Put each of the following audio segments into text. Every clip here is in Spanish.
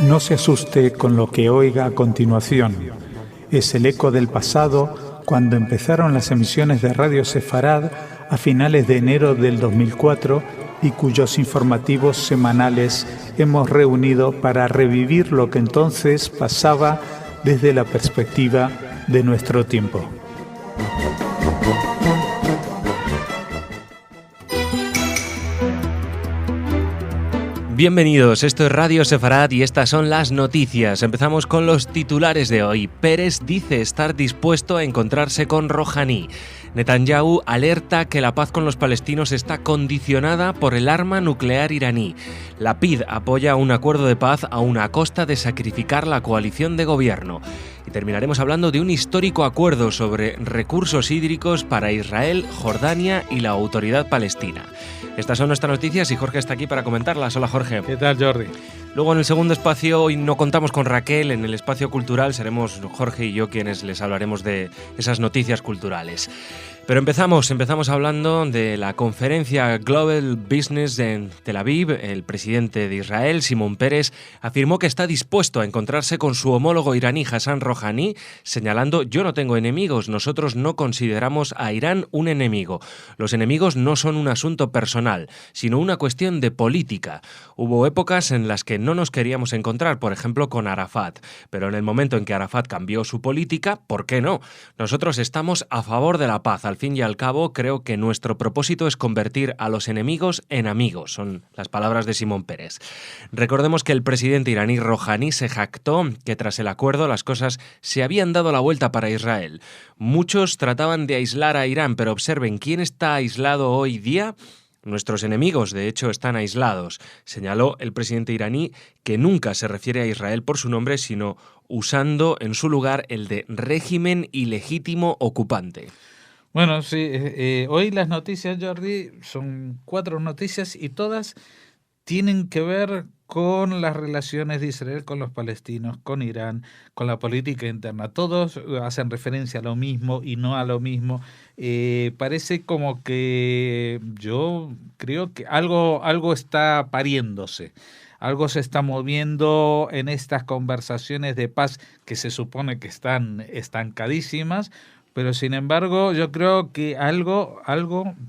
No se asuste con lo que oiga a continuación. Es el eco del pasado cuando empezaron las emisiones de Radio Sefarad a finales de enero del 2004 y cuyos informativos semanales hemos reunido para revivir lo que entonces pasaba desde la perspectiva de nuestro tiempo. Bienvenidos, esto es Radio Sefarad y estas son las noticias. Empezamos con los titulares de hoy. Pérez dice estar dispuesto a encontrarse con Rohani. Netanyahu alerta que la paz con los palestinos está condicionada por el arma nuclear iraní. Lapid apoya un acuerdo de paz aun a costa de sacrificar la coalición de gobierno. Y terminaremos hablando de un histórico acuerdo sobre recursos hídricos para Israel, Jordania y la Autoridad Palestina. Estas son nuestras noticias y Jorge está aquí para comentarlas. Hola, Jorge. ¿Qué tal, Jordi? Luego en el segundo espacio, hoy no contamos con Raquel, en el espacio cultural seremos Jorge y yo quienes les hablaremos de esas noticias culturales. Pero empezamos hablando de la conferencia Global Business en Tel Aviv. El presidente de Israel, Shimon Peres, afirmó que está dispuesto a encontrarse con su homólogo iraní Hassan Rohani, señalando: yo no tengo enemigos, nosotros no consideramos a Irán un enemigo. Los enemigos no son un asunto personal, sino una cuestión de política. Hubo épocas en las que no nos queríamos encontrar, por ejemplo con Arafat, pero en el momento en que Arafat cambió su política, ¿por qué no? Nosotros estamos a favor de la paz. Al fin y al cabo, creo que nuestro propósito es convertir a los enemigos en amigos, son las palabras de Shimon Peres. Recordemos que el presidente iraní Rohani se jactó que tras el acuerdo las cosas se habían dado la vuelta para Israel. Muchos trataban de aislar a Irán, pero observen, ¿quién está aislado hoy día? Nuestros enemigos, de hecho, están aislados. Señaló el presidente iraní que nunca se refiere a Israel por su nombre, sino usando en su lugar el de régimen ilegítimo ocupante. Bueno, sí, hoy las noticias, Jordi, son 4 noticias y todas tienen que ver con las relaciones de Israel con los palestinos, con Irán, con la política interna. Todos hacen referencia a lo mismo y no a lo mismo. Parece como que yo creo que algo está pariéndose. Algo se está moviendo en estas conversaciones de paz que se supone que están estancadísimas, pero sin embargo yo creo que algo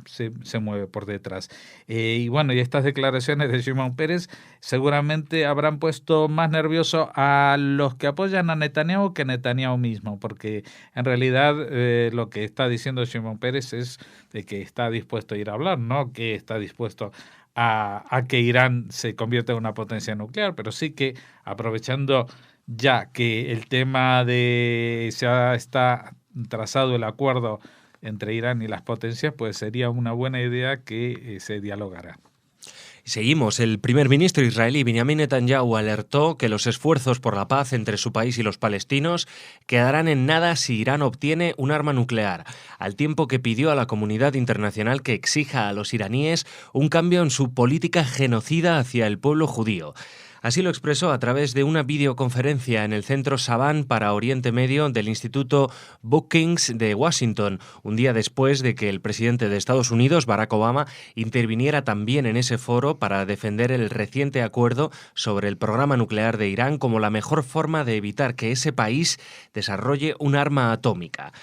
se mueve por detrás. Y bueno, y estas declaraciones de Shimon Peres seguramente habrán puesto más nervioso a los que apoyan a Netanyahu que a Netanyahu mismo, porque en realidad lo que está diciendo Shimon Peres es de que está dispuesto a ir a hablar, no que está dispuesto a que Irán se convierta en una potencia nuclear, pero sí que aprovechando ya que el tema de está trazado el acuerdo entre Irán y las potencias, pues sería una buena idea que se dialogara. Seguimos. El primer ministro israelí Benjamin Netanyahu alertó que los esfuerzos por la paz entre su país y los palestinos quedarán en nada si Irán obtiene un arma nuclear, al tiempo que pidió a la comunidad internacional que exija a los iraníes un cambio en su política genocida hacia el pueblo judío. Así lo expresó a través de una videoconferencia en el Centro Saban para Oriente Medio del Instituto Brookings de Washington, un día después de que el presidente de Estados Unidos, Barack Obama, interviniera también en ese foro para defender el reciente acuerdo sobre el programa nuclear de Irán como la mejor forma de evitar que ese país desarrolle un arma atómica.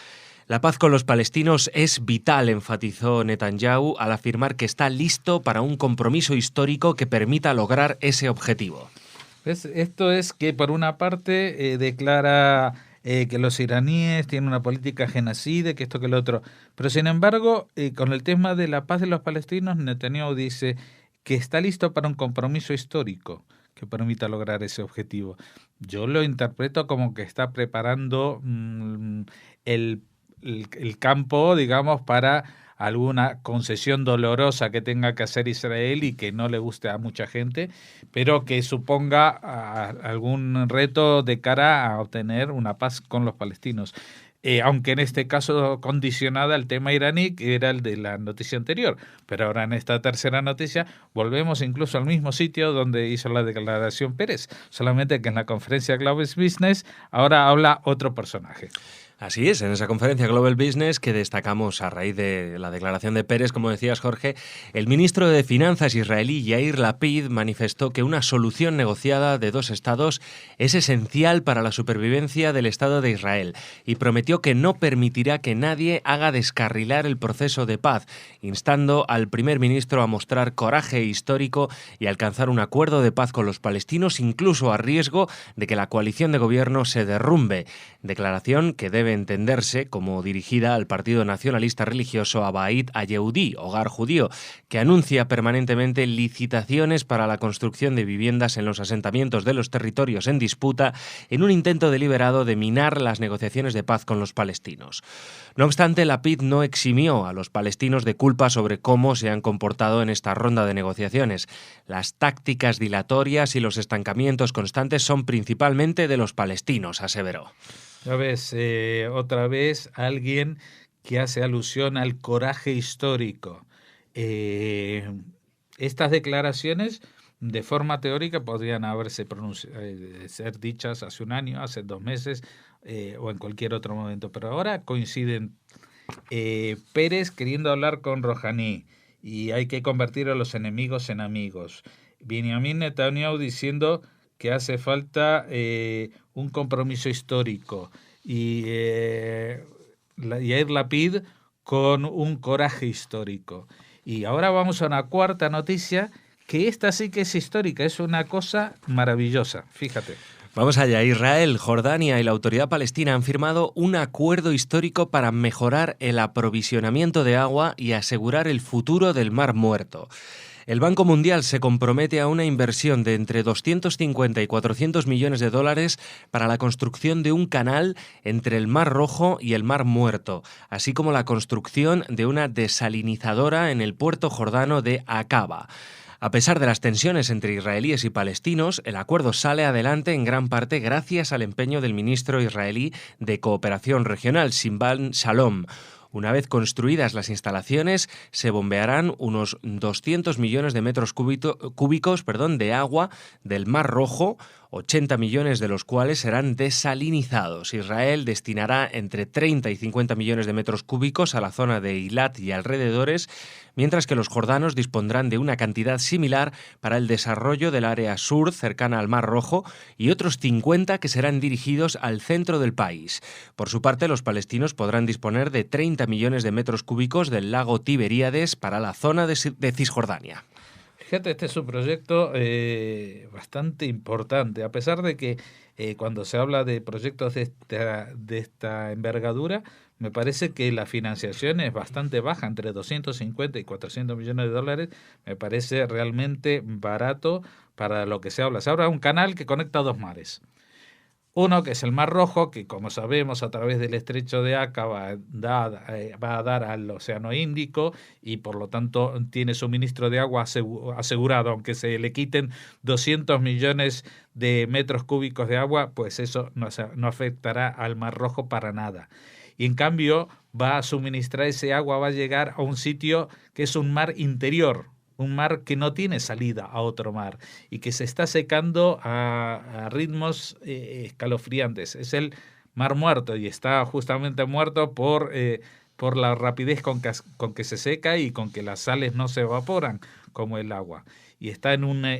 La paz con los palestinos es vital, enfatizó Netanyahu al afirmar que está listo para un compromiso histórico que permita lograr ese objetivo. Esto es que por una parte declara que los iraníes tienen una política genocida, que esto que lo otro, pero sin embargo con el tema de la paz de los palestinos, Netanyahu dice que está listo para un compromiso histórico que permita lograr ese objetivo. Yo lo interpreto como que está preparando el campo, digamos, para alguna concesión dolorosa que tenga que hacer Israel y que no le guste a mucha gente, pero que suponga algún reto de cara a obtener una paz con los palestinos. Aunque en este caso condicionada al tema iraní, que era el de la noticia anterior. Pero ahora en esta tercera noticia volvemos incluso al mismo sitio donde hizo la declaración Pérez, solamente que en la conferencia Global Business ahora habla otro personaje. Así es, en esa conferencia Global Business que destacamos a raíz de la declaración de Pérez, como decías, Jorge, el ministro de Finanzas israelí Yair Lapid manifestó que una solución negociada de dos estados es esencial para la supervivencia del Estado de Israel y prometió que no permitirá que nadie haga descarrilar el proceso de paz, instando al primer ministro a mostrar coraje histórico y alcanzar un acuerdo de paz con los palestinos, incluso a riesgo de que la coalición de gobierno se derrumbe. Declaración que debe entenderse como dirigida al partido nacionalista religioso Abait HaYehudi, Hogar Judío, que anuncia permanentemente licitaciones para la construcción de viviendas en los asentamientos de los territorios en disputa en un intento deliberado de minar las negociaciones de paz con los palestinos. No obstante, Lapid no eximió a los palestinos de culpa sobre cómo se han comportado en esta ronda de negociaciones. Las tácticas dilatorias y los estancamientos constantes son principalmente de los palestinos, aseveró. Ya ves, otra vez alguien que hace alusión al coraje histórico. Estas declaraciones, de forma teórica, podrían haberse ser dichas hace un año, hace 2 meses o en cualquier otro momento, pero ahora coinciden Pérez queriendo hablar con Rohaní y hay que convertir a los enemigos en amigos. Benjamin Netanyahu diciendo que hace falta un compromiso histórico y Yair Lapid con un coraje histórico. Y ahora vamos a una cuarta noticia, que esta sí que es histórica, es una cosa maravillosa, fíjate. Vamos allá. Israel, Jordania y la Autoridad Palestina han firmado un acuerdo histórico para mejorar el aprovisionamiento de agua y asegurar el futuro del Mar Muerto. El Banco Mundial se compromete a una inversión de entre 250 y 400 millones de dólares para la construcción de un canal entre el Mar Rojo y el Mar Muerto, así como la construcción de una desalinizadora en el puerto jordano de Aqaba. A pesar de las tensiones entre israelíes y palestinos, el acuerdo sale adelante en gran parte gracias al empeño del ministro israelí de Cooperación Regional, Silvan Shalom. Una vez construidas las instalaciones, se bombearán unos 200 millones de metros cúbicos de agua del Mar Rojo, 80 millones de los cuales serán desalinizados. Israel destinará entre 30 y 50 millones de metros cúbicos a la zona de Eilat y alrededores, mientras que los jordanos dispondrán de una cantidad similar para el desarrollo del área sur cercana al Mar Rojo y otros 50 que serán dirigidos al centro del país. Por su parte, los palestinos podrán disponer de 30 millones de metros cúbicos del lago Tiberíades para la zona de Cisjordania. Fíjate, este es un proyecto bastante importante, a pesar de que cuando se habla de proyectos de esta envergadura, me parece que la financiación es bastante baja, entre 250 y 400 millones de dólares, me parece realmente barato para lo que se habla. Se habla de un canal que conecta 2 mares. Uno que es el Mar Rojo, que como sabemos a través del estrecho de Aqaba va a dar al Océano Índico y por lo tanto tiene suministro de agua asegurado. Aunque se le quiten 200 millones de metros cúbicos de agua, pues eso no afectará al Mar Rojo para nada. Y en cambio va a suministrar ese agua, va a llegar a un sitio que es un mar interior, un mar que no tiene salida a otro mar y que se está secando a ritmos escalofriantes. Es el Mar Muerto y está justamente muerto por la rapidez con que se seca y con que las sales no se evaporan como el agua. Y está en una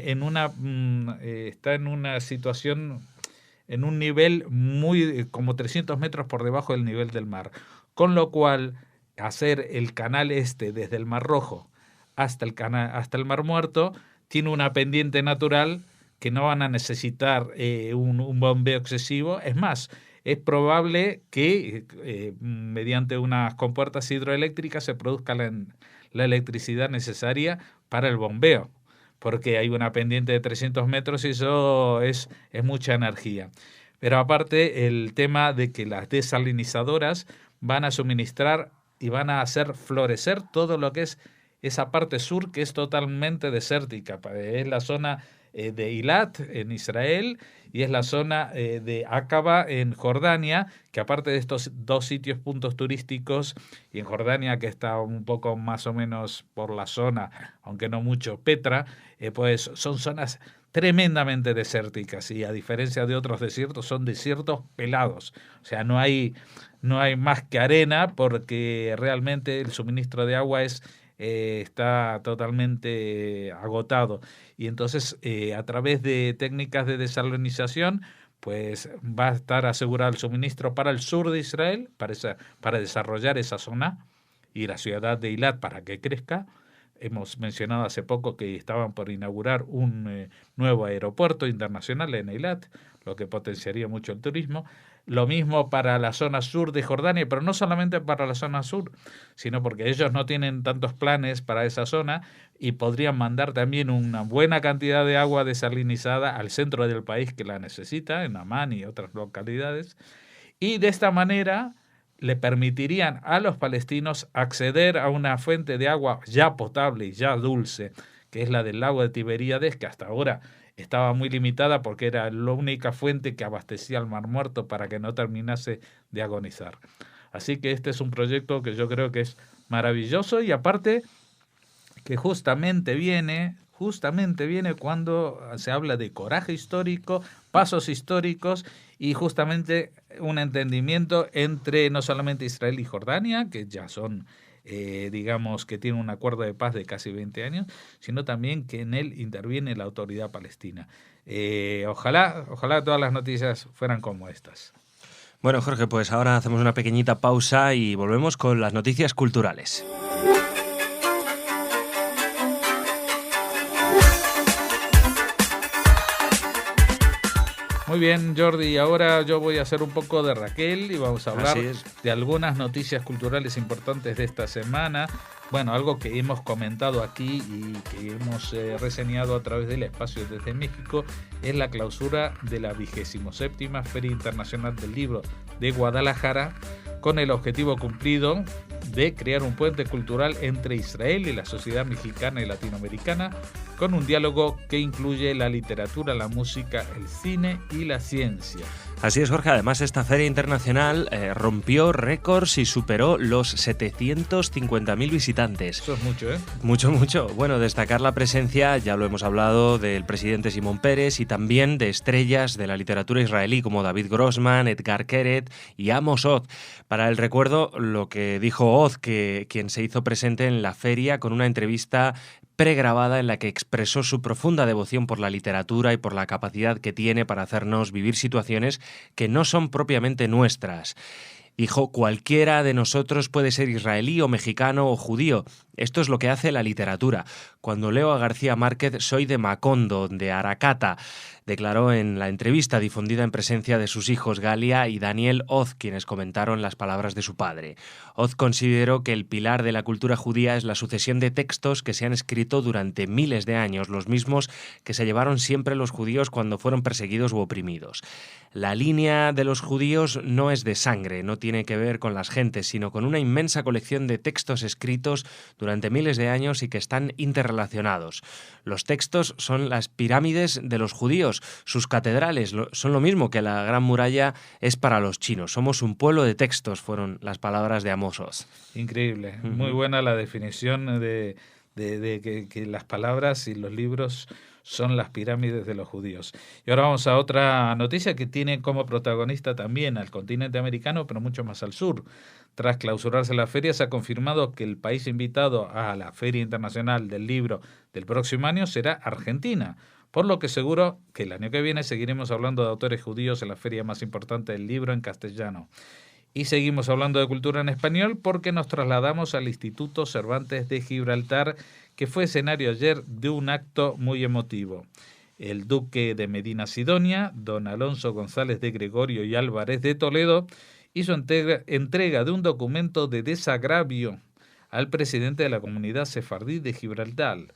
situación, en un nivel muy como 300 metros por debajo del nivel del mar. Con lo cual, hacer el canal desde el Mar Rojo hasta el Mar Muerto tiene una pendiente natural que no van a necesitar un bombeo excesivo. Es más, es probable que mediante unas compuertas hidroeléctricas se produzca la electricidad necesaria para el bombeo, porque hay una pendiente de 300 metros y eso es mucha energía. Pero aparte, el tema de que las desalinizadoras van a suministrar y van a hacer florecer todo lo que es esa parte sur que es totalmente desértica. Es la zona de Eilat en Israel y es la zona de Aqaba en Jordania, que aparte de estos dos sitios puntos turísticos, y en Jordania que está un poco más o menos por la zona, aunque no mucho, Petra, pues son zonas tremendamente desérticas y a diferencia de otros desiertos son desiertos pelados, o sea, no hay más que arena porque realmente el suministro de agua está totalmente agotado y entonces a través de técnicas de desalinización pues va a estar asegurado el suministro para el sur de Israel, para desarrollar esa zona y la ciudad de Eilat para que crezca. Hemos mencionado hace poco que estaban por inaugurar un nuevo aeropuerto internacional en Eilat, lo que potenciaría mucho el turismo. Lo mismo para la zona sur de Jordania, pero no solamente para la zona sur, sino porque ellos no tienen tantos planes para esa zona y podrían mandar también una buena cantidad de agua desalinizada al centro del país que la necesita, en Amán y otras localidades. Y de esta manera le permitirían a los palestinos acceder a una fuente de agua ya potable y ya dulce, que es la del lago de Tiberíades, que hasta ahora estaba muy limitada porque era la única fuente que abastecía al Mar Muerto para que no terminase de agonizar. Así que este es un proyecto que yo creo que es maravilloso y aparte que justamente viene cuando se habla de coraje histórico, pasos históricos y justamente un entendimiento entre no solamente Israel y Jordania, que ya son, digamos, que tienen un acuerdo de paz de casi 20 años, sino también que en él interviene la autoridad palestina. Ojalá todas las noticias fueran como estas. Bueno, Jorge, pues ahora hacemos una pequeñita pausa y volvemos con las noticias culturales. Muy bien, Jordi, ahora yo voy a hacer un poco de Raquel y vamos a hablar de algunas noticias culturales importantes de esta semana. Bueno, algo que hemos comentado aquí y que hemos reseñado a través del espacio desde México es la clausura de la 27ª Feria Internacional del Libro de Guadalajara, con el objetivo cumplido de crear un puente cultural entre Israel y la sociedad mexicana y latinoamericana, con un diálogo que incluye la literatura, la música, el cine y la ciencia. Así es, Jorge. Además, esta feria internacional rompió récords y superó los 750.000 visitantes. Eso es mucho, ¿eh? Mucho, mucho. Bueno, destacar la presencia, ya lo hemos hablado, del presidente Simón Peres y también de estrellas de la literatura israelí como David Grossman, Edgar Keret y Amos Oz. Para el recuerdo, lo que dijo Oz, quien se hizo presente en la feria con una entrevista pregrabada en la que expresó su profunda devoción por la literatura y por la capacidad que tiene para hacernos vivir situaciones que no son propiamente nuestras. Dijo, cualquiera de nosotros puede ser israelí o mexicano o judío. Esto es lo que hace la literatura. Cuando leo a García Márquez soy de Macondo, de Aracata, declaró en la entrevista difundida en presencia de sus hijos Galia y Daniel Oz, quienes comentaron las palabras de su padre. Oz consideró que el pilar de la cultura judía es la sucesión de textos que se han escrito durante miles de años, los mismos que se llevaron siempre los judíos cuando fueron perseguidos u oprimidos. La línea de los judíos no es de sangre, no tiene que ver con las gentes, sino con una inmensa colección de textos escritos durante miles de años y que están interrelacionados. Los textos son las pirámides de los judíos, sus catedrales son lo mismo que la Gran Muralla es para los chinos. Somos un pueblo de textos, fueron las palabras de Amos Oz. Increíble, muy buena la definición de que las palabras y los libros son las pirámides de los judíos. Y ahora vamos a otra noticia que tiene como protagonista también al continente americano, pero mucho más al sur. Tras clausurarse la feria, se ha confirmado que el país invitado a la Feria Internacional del Libro del próximo año será Argentina, por lo que seguro que el año que viene seguiremos hablando de autores judíos en la feria más importante del libro en castellano. Y seguimos hablando de cultura en español porque nos trasladamos al Instituto Cervantes de Gibraltar, que fue escenario ayer de un acto muy emotivo. El duque de Medina Sidonia, don Alonso González de Gregorio y Álvarez de Toledo, hizo entrega de un documento de desagravio al presidente de la comunidad sefardí de Gibraltar,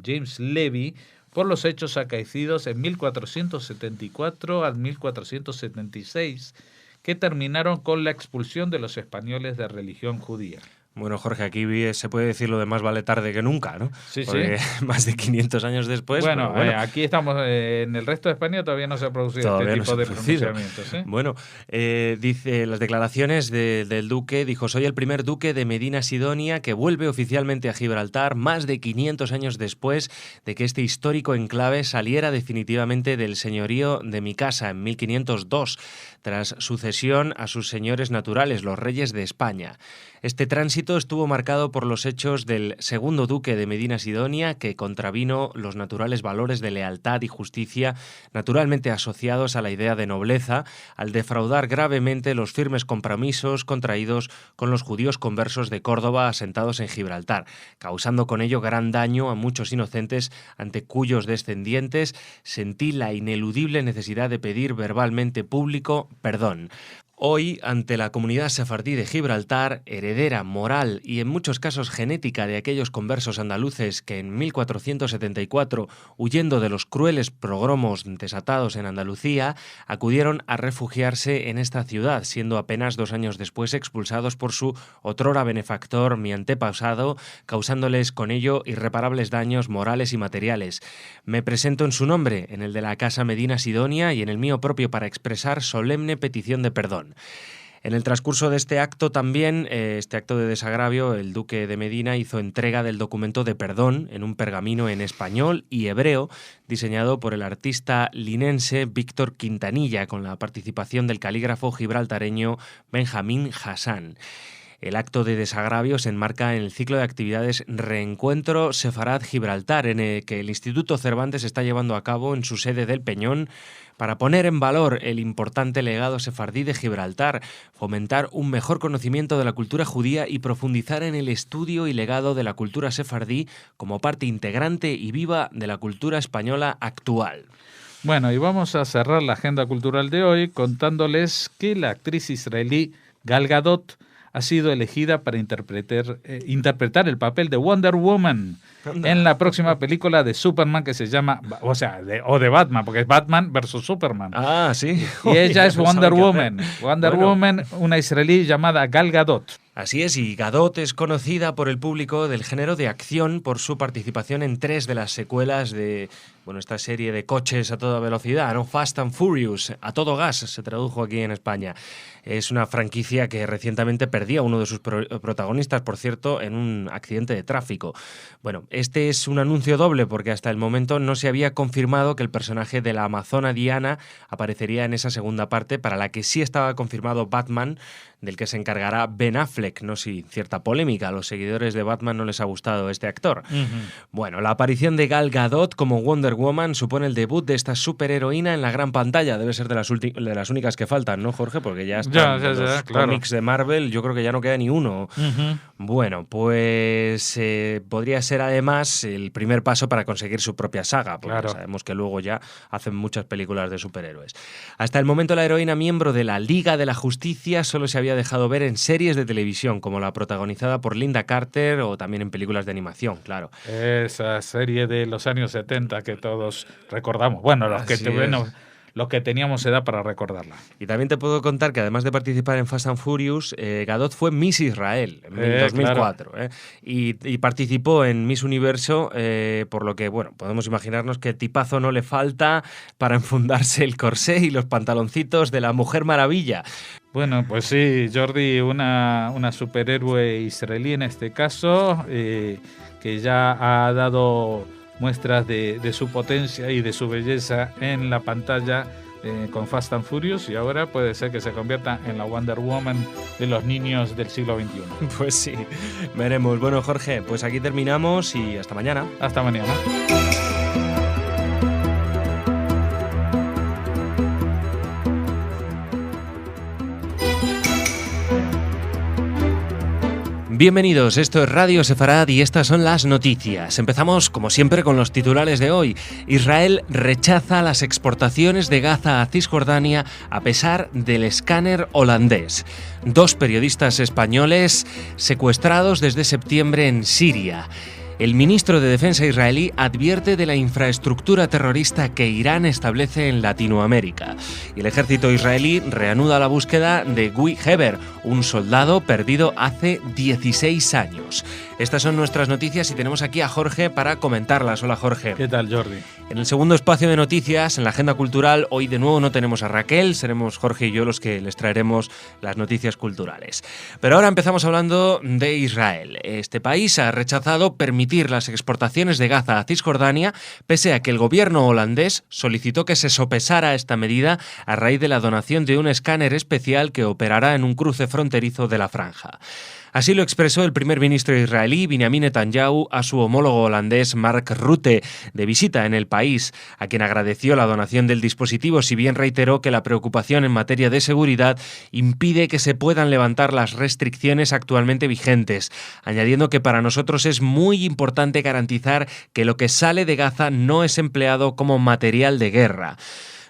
James Levy, por los hechos acaecidos en 1474 al 1476, que terminaron con la expulsión de los españoles de religión judía. Bueno, Jorge, aquí se puede decir lo de más vale tarde que nunca, ¿no? Sí, porque sí. más de 500 años después... Bueno, aquí estamos, en el resto de España todavía no se ha producido este tipo de pronunciamientos. Bueno, dice las declaraciones del duque, dijo: soy el primer duque de Medina Sidonia que vuelve oficialmente a Gibraltar más de 500 años después de que este histórico enclave saliera definitivamente del señorío de mi casa en 1502, tras sucesión a sus señores naturales, los reyes de España. Este tránsito estuvo marcado por los hechos del segundo duque de Medina Sidonia, que contravino los naturales valores de lealtad y justicia naturalmente asociados a la idea de nobleza, al defraudar gravemente los firmes compromisos contraídos con los judíos conversos de Córdoba asentados en Gibraltar, causando con ello gran daño a muchos inocentes ante cuyos descendientes sentí la ineludible necesidad de pedir verbalmente público perdón. Hoy, ante la comunidad sefardí de Gibraltar, heredera, moral y en muchos casos genética de aquellos conversos andaluces que en 1474, huyendo de los crueles pogromos desatados en Andalucía, acudieron a refugiarse en esta ciudad, siendo apenas 2 años después expulsados por su otrora benefactor, mi antepasado, causándoles con ello irreparables daños morales y materiales. Me presento en su nombre, en el de la Casa Medina Sidonia y en el mío propio para expresar solemne petición de perdón. En el transcurso de este acto también, este acto de desagravio, el duque de Medina hizo entrega del documento de perdón en un pergamino en español y hebreo, diseñado por el artista linense Víctor Quintanilla, con la participación del calígrafo gibraltareño Benjamín Hassan. El acto de desagravio se enmarca en el ciclo de actividades Reencuentro Sefarad Gibraltar, en el que el Instituto Cervantes está llevando a cabo en su sede del Peñón para poner en valor el importante legado sefardí de Gibraltar, fomentar un mejor conocimiento de la cultura judía y profundizar en el estudio y legado de la cultura sefardí como parte integrante y viva de la cultura española actual. Bueno, y vamos a cerrar la agenda cultural de hoy contándoles que la actriz israelí Gal Gadot ha sido elegida para interpretar el papel de Wonder Woman en la próxima película de Superman que se llama, de Batman, porque es Batman versus Superman. Ah, sí. Y ella es Wonder Woman. Woman, una israelí llamada Gal Gadot. Así es, y Gadot es conocida por el público del género de acción por su participación en 3 de las secuelas de esta serie de coches a toda velocidad, ¿no? Fast and Furious, a todo gas, se tradujo aquí en España. Es una franquicia que recientemente perdía a uno de sus protagonistas, por cierto, en un accidente de tráfico. Bueno, este es un anuncio doble porque hasta el momento no se había confirmado que el personaje de la amazona Diana aparecería en esa segunda parte, para la que sí estaba confirmado Batman, del que se encargará Ben Affleck. No sin cierta polémica, a los seguidores de Batman no les ha gustado este actor. Bueno, la aparición de Gal Gadot como Wonder Woman supone el debut de esta superheroína en la gran pantalla. Debe ser de las únicas que faltan, ¿no, Jorge? Porque ya están los cómics de Marvel, yo creo que ya no queda ni uno. Bueno, pues podría ser además el primer paso para conseguir su propia saga, porque sabemos que luego ya hacen muchas películas de superhéroes. Hasta el momento la heroína, miembro de la Liga de la Justicia, solo se había dejado ver en series de televisión, como la protagonizada por Linda Carter, o también en películas de animación, claro. Esa serie de los años 70 que todos recordamos. Bueno, los que teníamos edad para recordarla. Y también te puedo contar que además de participar en Fast and Furious, Gadot fue Miss Israel en 2004. Y participó en Miss Universo, por lo que, bueno, podemos imaginarnos que tipazo no le falta para enfundarse el corsé y los pantaloncitos de la Mujer Maravilla. Bueno, pues sí, Jordi, una superhéroe israelí en este caso, que ya ha dado muestras de su potencia y de su belleza en la pantalla con Fast and Furious, y ahora puede ser que se convierta en la Wonder Woman de los niños del siglo XXI. Pues sí, veremos. Bueno, Jorge, pues aquí terminamos y hasta mañana. Hasta mañana. Bienvenidos, esto es Radio Sefarad y estas son las noticias. Empezamos, como siempre, con los titulares de hoy. Israel rechaza las exportaciones de Gaza a Cisjordania a pesar del escáner holandés. 2 periodistas españoles secuestrados desde septiembre en Siria. El ministro de Defensa israelí advierte de la infraestructura terrorista que Irán establece en Latinoamérica. Y el ejército israelí reanuda la búsqueda de Gui Heber, un soldado perdido hace 16 años. Estas son nuestras noticias y tenemos aquí a Jorge para comentarlas. Hola, Jorge. ¿Qué tal, Jordi? En el segundo espacio de noticias, en la agenda cultural, hoy de nuevo no tenemos a Raquel, seremos Jorge y yo los que les traeremos las noticias culturales. Pero ahora empezamos hablando de Israel. Este país ha rechazado permitir las exportaciones de Gaza a Cisjordania, pese a que el gobierno holandés solicitó que se sopesara esta medida a raíz de la donación de un escáner especial que operará en un cruce fronterizo de la franja. Así lo expresó el primer ministro israelí Benjamin Netanyahu a su homólogo holandés Mark Rutte, de visita en el país, a quien agradeció la donación del dispositivo, si bien reiteró que la preocupación en materia de seguridad impide que se puedan levantar las restricciones actualmente vigentes, añadiendo que para nosotros es muy importante garantizar que lo que sale de Gaza no es empleado como material de guerra.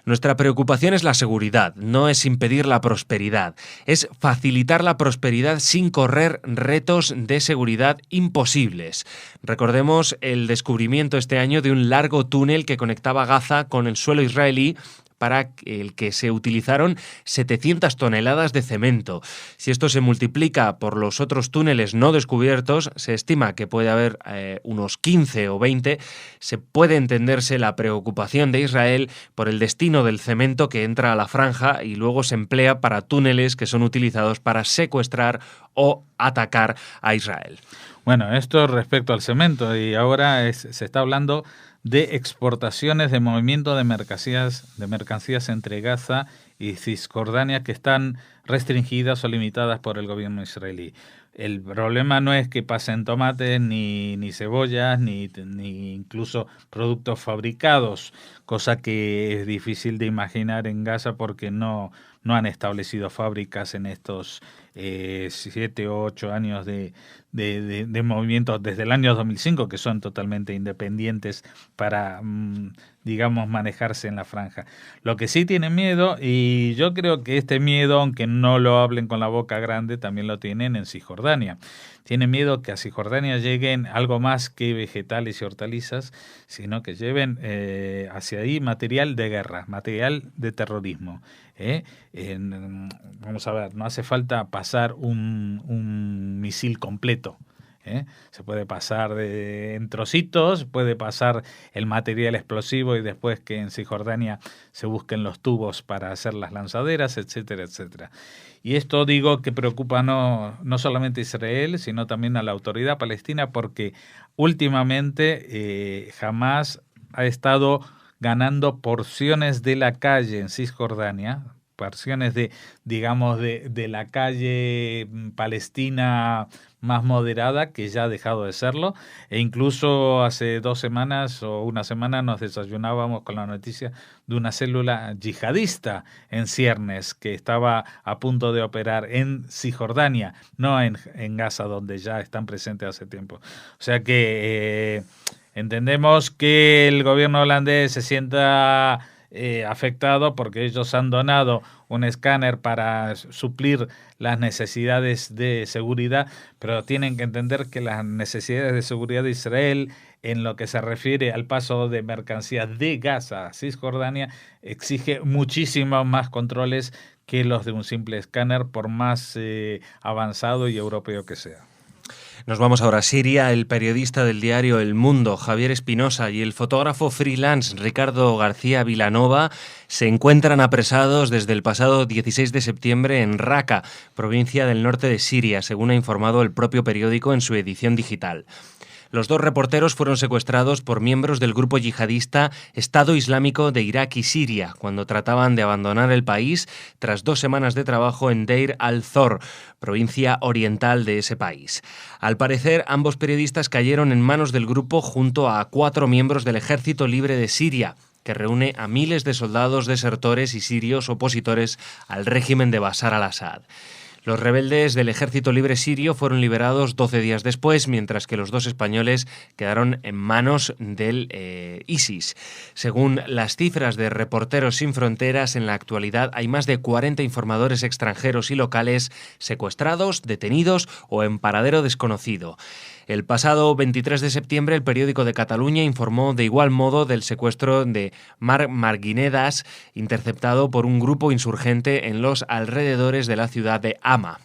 Nuestra preocupación es la seguridad, no es impedir la prosperidad, es facilitar la prosperidad sin correr retos de seguridad imposibles. Recordemos el descubrimiento este año de un largo túnel que conectaba Gaza con el suelo israelí, para el que se utilizaron 700 toneladas de cemento. Si esto se multiplica por los otros túneles no descubiertos, se estima que puede haber unos 15 o 20. Se puede entenderse la preocupación de Israel por el destino del cemento que entra a la franja y luego se emplea para túneles que son utilizados para secuestrar o atacar a Israel. Bueno, esto respecto al cemento, y ahora se está hablando de exportaciones de movimiento de mercancías entre Gaza y Cisjordania que están restringidas o limitadas por el gobierno israelí. El problema no es que pasen tomates, ni cebollas, ni incluso productos fabricados, cosa que es difícil de imaginar en Gaza porque no han establecido fábricas en estos 7 o 8 años de movimientos desde el año 2005, que son totalmente independientes para, digamos, manejarse en la franja. Lo que sí tienen miedo, y yo creo que este miedo, aunque no lo hablen con la boca grande, también lo tienen en Cisjordania. Tienen miedo que a Cisjordania lleguen algo más que vegetales y hortalizas, sino que lleven hacia ahí material de guerra, material de terrorismo. Vamos a ver, no hace falta pasar un misil completo. Se puede pasar en trocitos, puede pasar el material explosivo y después que en Cisjordania se busquen los tubos para hacer las lanzaderas, etcétera, etcétera. Y esto digo que preocupa no solamente a Israel, sino también a la autoridad palestina, porque últimamente Hamás ha estado ganando porciones de la calle en Cisjordania, porciones de la calle palestina más moderada, que ya ha dejado de serlo, e incluso hace 2 semanas o una semana nos desayunábamos con la noticia de una célula yihadista en ciernes que estaba a punto de operar en Cisjordania, no en Gaza, donde ya están presentes hace tiempo. O sea que entendemos que el gobierno holandés se sienta afectado porque ellos han donado un escáner para suplir las necesidades de seguridad, pero tienen que entender que las necesidades de seguridad de Israel, en lo que se refiere al paso de mercancías de Gaza a Cisjordania, exige muchísimos más controles que los de un simple escáner, por más avanzado y europeo que sea. Nos vamos ahora a Siria. El periodista del diario El Mundo, Javier Espinosa, y el fotógrafo freelance Ricardo García Vilanova se encuentran apresados desde el pasado 16 de septiembre en Raqqa, provincia del norte de Siria, según ha informado el propio periódico en su edición digital. Los 2 reporteros fueron secuestrados por miembros del grupo yihadista Estado Islámico de Irak y Siria cuando trataban de abandonar el país tras 2 semanas de trabajo en Deir al-Zor, provincia oriental de ese país. Al parecer, ambos periodistas cayeron en manos del grupo junto a 4 miembros del Ejército Libre de Siria, que reúne a miles de soldados desertores y sirios opositores al régimen de Bashar al-Assad. Los rebeldes del Ejército Libre Sirio fueron liberados 12 días después, mientras que los 2 españoles quedaron en manos del ISIS. Según las cifras de Reporteros Sin Fronteras, en la actualidad hay más de 40 informadores extranjeros y locales secuestrados, detenidos o en paradero desconocido. El pasado 23 de septiembre, el periódico de Cataluña informó de igual modo del secuestro de Marc Marguinedas, interceptado por un grupo insurgente en los alrededores de la ciudad de Hama.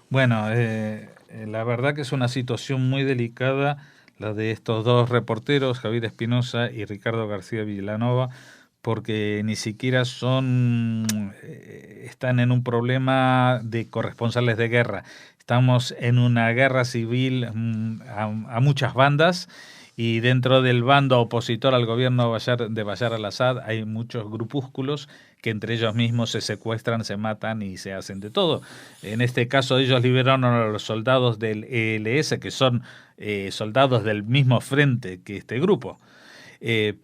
Bueno, la verdad que es una situación muy delicada la de estos dos reporteros, Javier Espinosa y Ricardo García Villanova, porque ni siquiera están en un problema de corresponsales de guerra. Estamos en una guerra civil a muchas bandas, y dentro del bando opositor al gobierno de Bashar al-Assad hay muchos grupúsculos que entre ellos mismos se secuestran, se matan y se hacen de todo. En este caso ellos liberaron a los soldados del ELS, que son soldados del mismo frente que este grupo.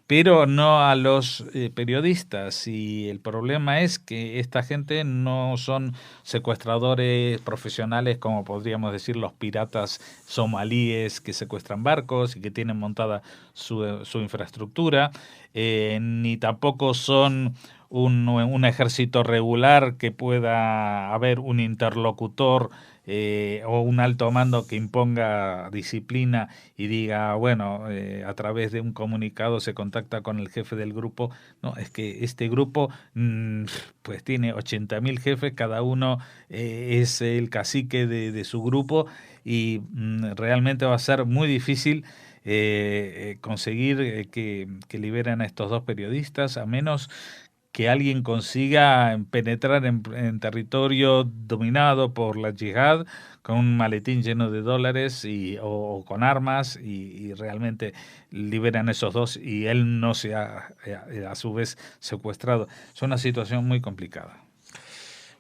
Pero no a los periodistas, y el problema es que esta gente no son secuestradores profesionales como podríamos decir los piratas somalíes que secuestran barcos y que tienen montada su infraestructura, ni tampoco son un ejército regular que pueda haber un interlocutor o un alto mando que imponga disciplina y diga, bueno, a través de un comunicado se contacta con el jefe del grupo. No, es que este grupo pues tiene 80.000 jefes, cada uno es el cacique de su grupo, y realmente va a ser muy difícil conseguir que liberen a estos dos periodistas, a menos que alguien consiga penetrar en territorio dominado por la yihad con un maletín lleno de dólares o con armas, y realmente liberan a esos dos y él no sea a su vez secuestrado. Es una situación muy complicada.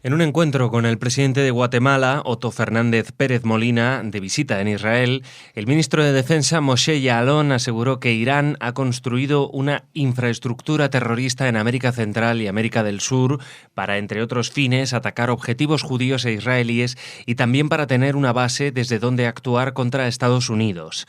En un encuentro con el presidente de Guatemala, Otto Fernández Pérez Molina, de visita en Israel, el ministro de Defensa, Moshe Yaalon, aseguró que Irán ha construido una infraestructura terrorista en América Central y América del Sur para, entre otros fines, atacar objetivos judíos e israelíes y también para tener una base desde donde actuar contra Estados Unidos.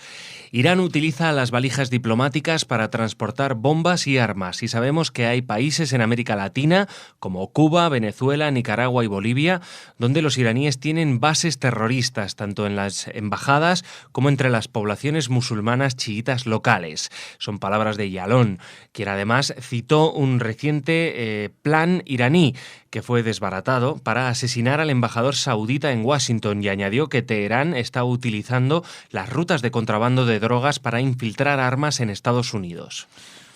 Irán utiliza las valijas diplomáticas para transportar bombas y armas, y sabemos que hay países en América Latina, como Cuba, Venezuela, Nicaragua y Bolivia, donde los iraníes tienen bases terroristas, tanto en las embajadas como entre las poblaciones musulmanas chiitas locales. Son palabras de Yaalon, quien además citó un reciente plan iraní que fue desbaratado para asesinar al embajador saudita en Washington, y añadió que Teherán está utilizando las rutas de contrabando de drogas para infiltrar armas en Estados Unidos.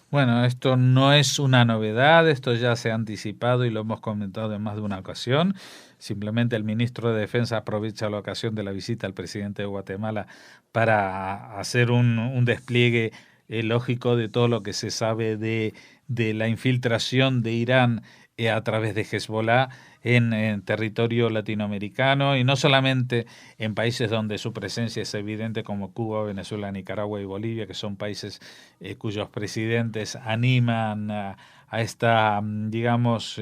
Bueno, esto no es una novedad, esto ya se ha anticipado y lo hemos comentado en más de una ocasión. Simplemente el ministro de Defensa aprovecha la ocasión de la visita al presidente de Guatemala para hacer un despliegue lógico de todo lo que se sabe de la infiltración de Irán a través de Hezbollah en territorio latinoamericano, y no solamente en países donde su presencia es evidente como Cuba, Venezuela, Nicaragua y Bolivia, que son países cuyos presidentes animan a esta, digamos,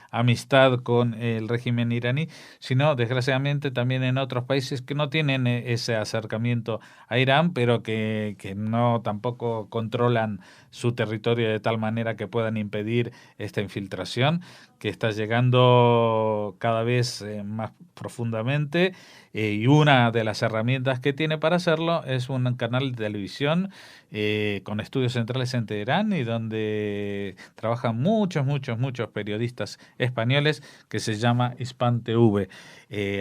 amistad con el régimen iraní, sino desgraciadamente también en otros países que no tienen ese acercamiento a Irán, pero que no tampoco controlan su territorio de tal manera que puedan impedir esta infiltración que está llegando cada vez más profundamente, y una de las herramientas que tiene para hacerlo es un canal de televisión con estudios centrales en Teherán, y donde trabajan muchos periodistas españoles, que se llama Hispan TV.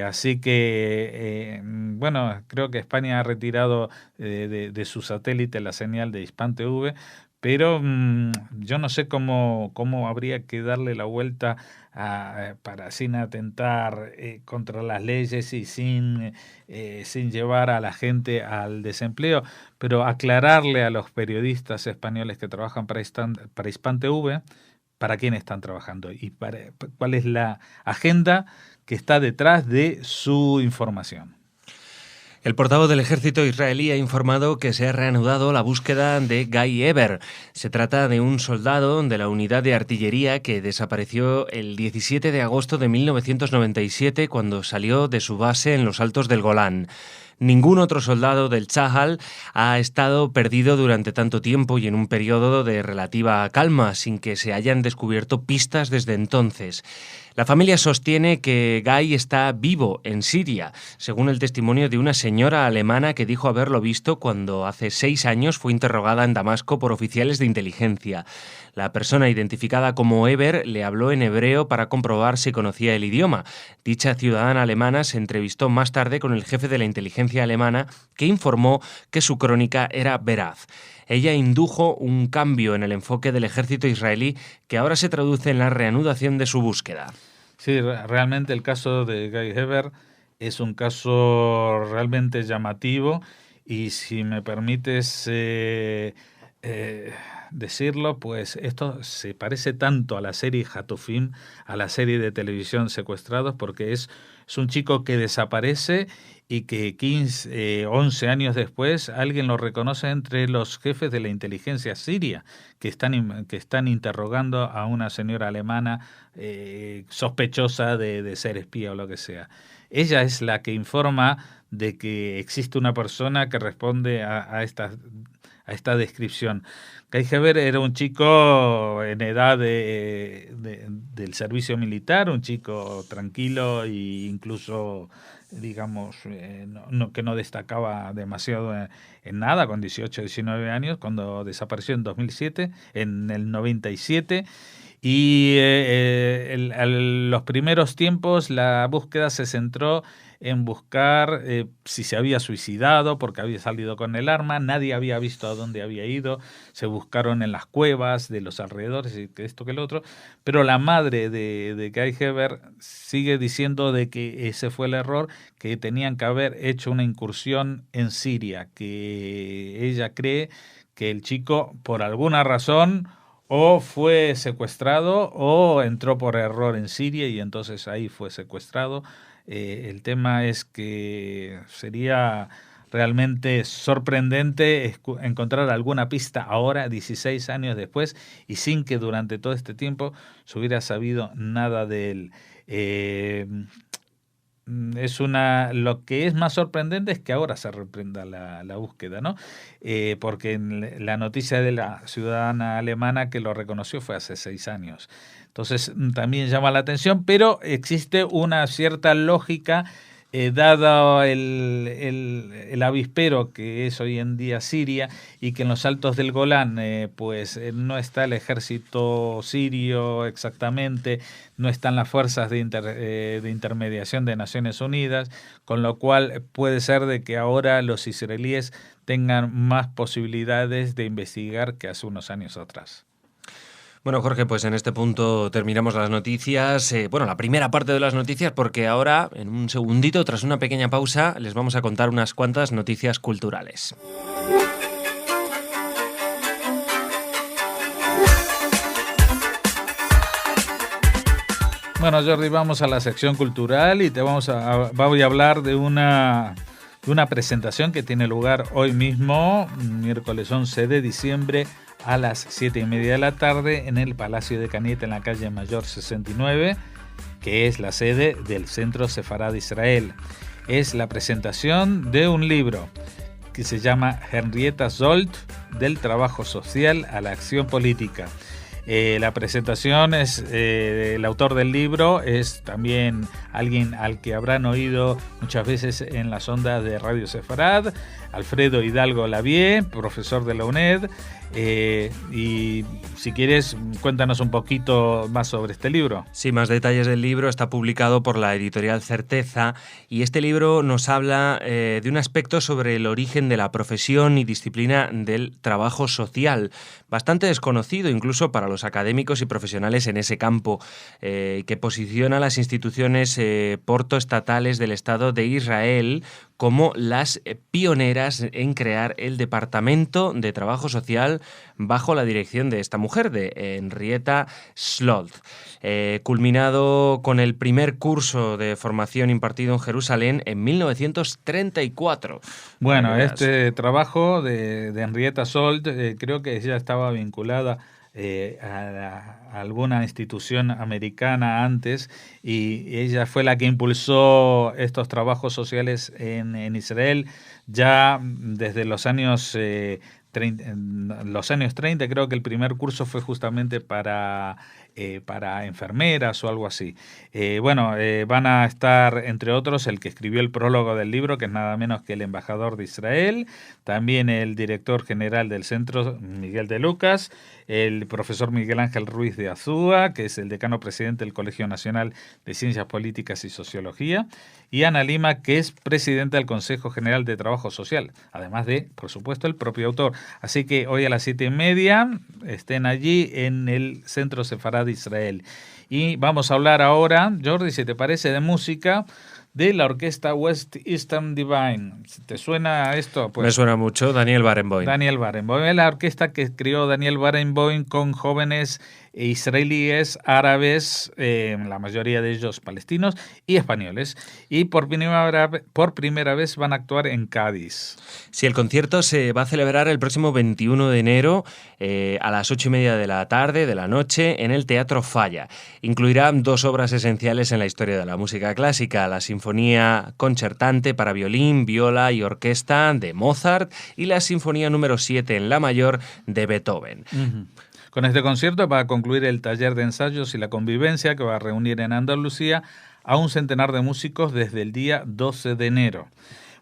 Así que, bueno, creo que España ha retirado de su satélite la señal de Hispan TV, pero yo no sé cómo habría que darle la vuelta para sin atentar contra las leyes y sin llevar a la gente al desempleo, pero aclararle a los periodistas españoles que trabajan para Hispan TV para quién están trabajando y cuál es la agenda que está detrás de su información. El portavoz del ejército israelí ha informado que se ha reanudado la búsqueda de Guy Eber. Se trata de un soldado de la unidad de artillería que desapareció el 17 de agosto de 1997 cuando salió de su base en los Altos del Golán. Ningún otro soldado del Tzahal ha estado perdido durante tanto tiempo y en un periodo de relativa calma, sin que se hayan descubierto pistas desde entonces. La familia sostiene que Guy está vivo en Siria, según el testimonio de una señora alemana que dijo haberlo visto cuando hace 6 años fue interrogada en Damasco por oficiales de inteligencia. La persona identificada como Eber le habló en hebreo para comprobar si conocía el idioma. Dicha ciudadana alemana se entrevistó más tarde con el jefe de la inteligencia alemana, que informó que su crónica era veraz. Ella indujo un cambio en el enfoque del ejército israelí que ahora se traduce en la reanudación de su búsqueda. Sí, realmente el caso de Guy Eber es un caso realmente llamativo y si me permites decirlo, pues esto se parece tanto a la serie Hatufim, a la serie de televisión Secuestrados, porque es un chico que desaparece y que 11 años después alguien lo reconoce entre los jefes de la inteligencia siria que están interrogando a una señora alemana sospechosa de ser espía o lo que sea. Ella es la que informa de que existe una persona que responde a esta descripción. Guy Eber era un chico en edad del servicio militar, un chico tranquilo e incluso, digamos, que no destacaba demasiado en nada, con 18, 19 años, cuando desapareció en 2007, en el 97. Y los primeros tiempos la búsqueda se centró en buscar si se había suicidado porque había salido con el arma, nadie había visto a dónde había ido, se buscaron en las cuevas de los alrededores y que esto que el otro, pero la madre de Guy Eber sigue diciendo de que ese fue el error, que tenían que haber hecho una incursión en Siria, que ella cree que el chico por alguna razón o fue secuestrado o entró por error en Siria y entonces ahí fue secuestrado. El tema es que sería realmente sorprendente encontrar alguna pista ahora, 16 años después, y sin que durante todo este tiempo se hubiera sabido nada de él. Lo que es más sorprendente es que ahora se reprenda la búsqueda, ¿no? Porque la noticia de la ciudadana alemana que lo reconoció fue hace 6 años. Entonces también llama la atención, pero existe una cierta lógica dado el avispero que es hoy en día Siria y que en los Altos del Golán no está el ejército sirio exactamente, no están las fuerzas de intermediación de Naciones Unidas, con lo cual puede ser de que ahora los israelíes tengan más posibilidades de investigar que hace unos años atrás. Bueno, Jorge, pues en este punto terminamos las noticias, la primera parte de las noticias, porque ahora, en un segundito, tras una pequeña pausa, les vamos a contar unas cuantas noticias culturales. Bueno, Jordi, vamos a la sección cultural y voy a hablar de una presentación que tiene lugar hoy mismo, miércoles 11 de diciembre, a las 7:30 de la tarde en el Palacio de Cañete en la calle Mayor 69, que es la sede del Centro Sefarad de Israel. Es la presentación de un libro que se llama Henrietta Szold, del trabajo social a la acción política. La presentación es el autor del libro es también alguien al que habrán oído muchas veces en las ondas de Radio Sefarad, Alfredo Hidalgo Lavie, profesor de la UNED. Y si quieres, cuéntanos un poquito más sobre este libro. Sí, más detalles del libro. Está publicado por la editorial Certeza y este libro nos habla de un aspecto sobre el origen de la profesión y disciplina del trabajo social, bastante desconocido incluso para los académicos y profesionales en ese campo, que posiciona las instituciones portoestatales del Estado de Israel como las pioneras en crear el Departamento de Trabajo Social bajo la dirección de esta mujer, de Henrietta Szold. Culminado con el primer curso de formación impartido en Jerusalén en 1934. Bueno, este trabajo de Henrietta Szold, creo que ella estaba vinculada a alguna institución americana antes, y ella fue la que impulsó estos trabajos sociales en Israel ya desde los años 30. Creo que el primer curso fue justamente para enfermeras o algo así. Van a estar, entre otros, el que escribió el prólogo del libro, que es nada menos que el embajador de Israel, también el director general del centro, Miguel de Lucas, el profesor Miguel Ángel Ruiz de Azúa, que es el decano presidente del Colegio Nacional de Ciencias Políticas y Sociología, y Ana Lima, que es presidenta del Consejo General de Trabajo Social, además de, por supuesto, el propio autor. Así que hoy a las 7:30 estén allí en el Centro Sefarad de Israel. Y vamos a hablar ahora, Jordi, si te parece, de música, de la orquesta West Eastern Divine. ¿Te suena esto? Pues, me suena mucho, Daniel Barenboim. Daniel Barenboim es la orquesta que creó Daniel Barenboim con jóvenes israelíes, árabes, la mayoría de ellos palestinos y españoles. Y por primera vez van a actuar en Cádiz. Sí, el concierto se va a celebrar el próximo 21 de enero a las 8:30 de la tarde, de la noche, en el Teatro Falla. Incluirá 2 obras esenciales en la historia de la música clásica: la Sinfonía Concertante para violín, viola y orquesta de Mozart y la Sinfonía número 7 en la mayor de Beethoven. Uh-huh. Con este concierto va a concluir el taller de ensayos y la convivencia que va a reunir en Andalucía a un centenar de músicos desde el día 12 de enero.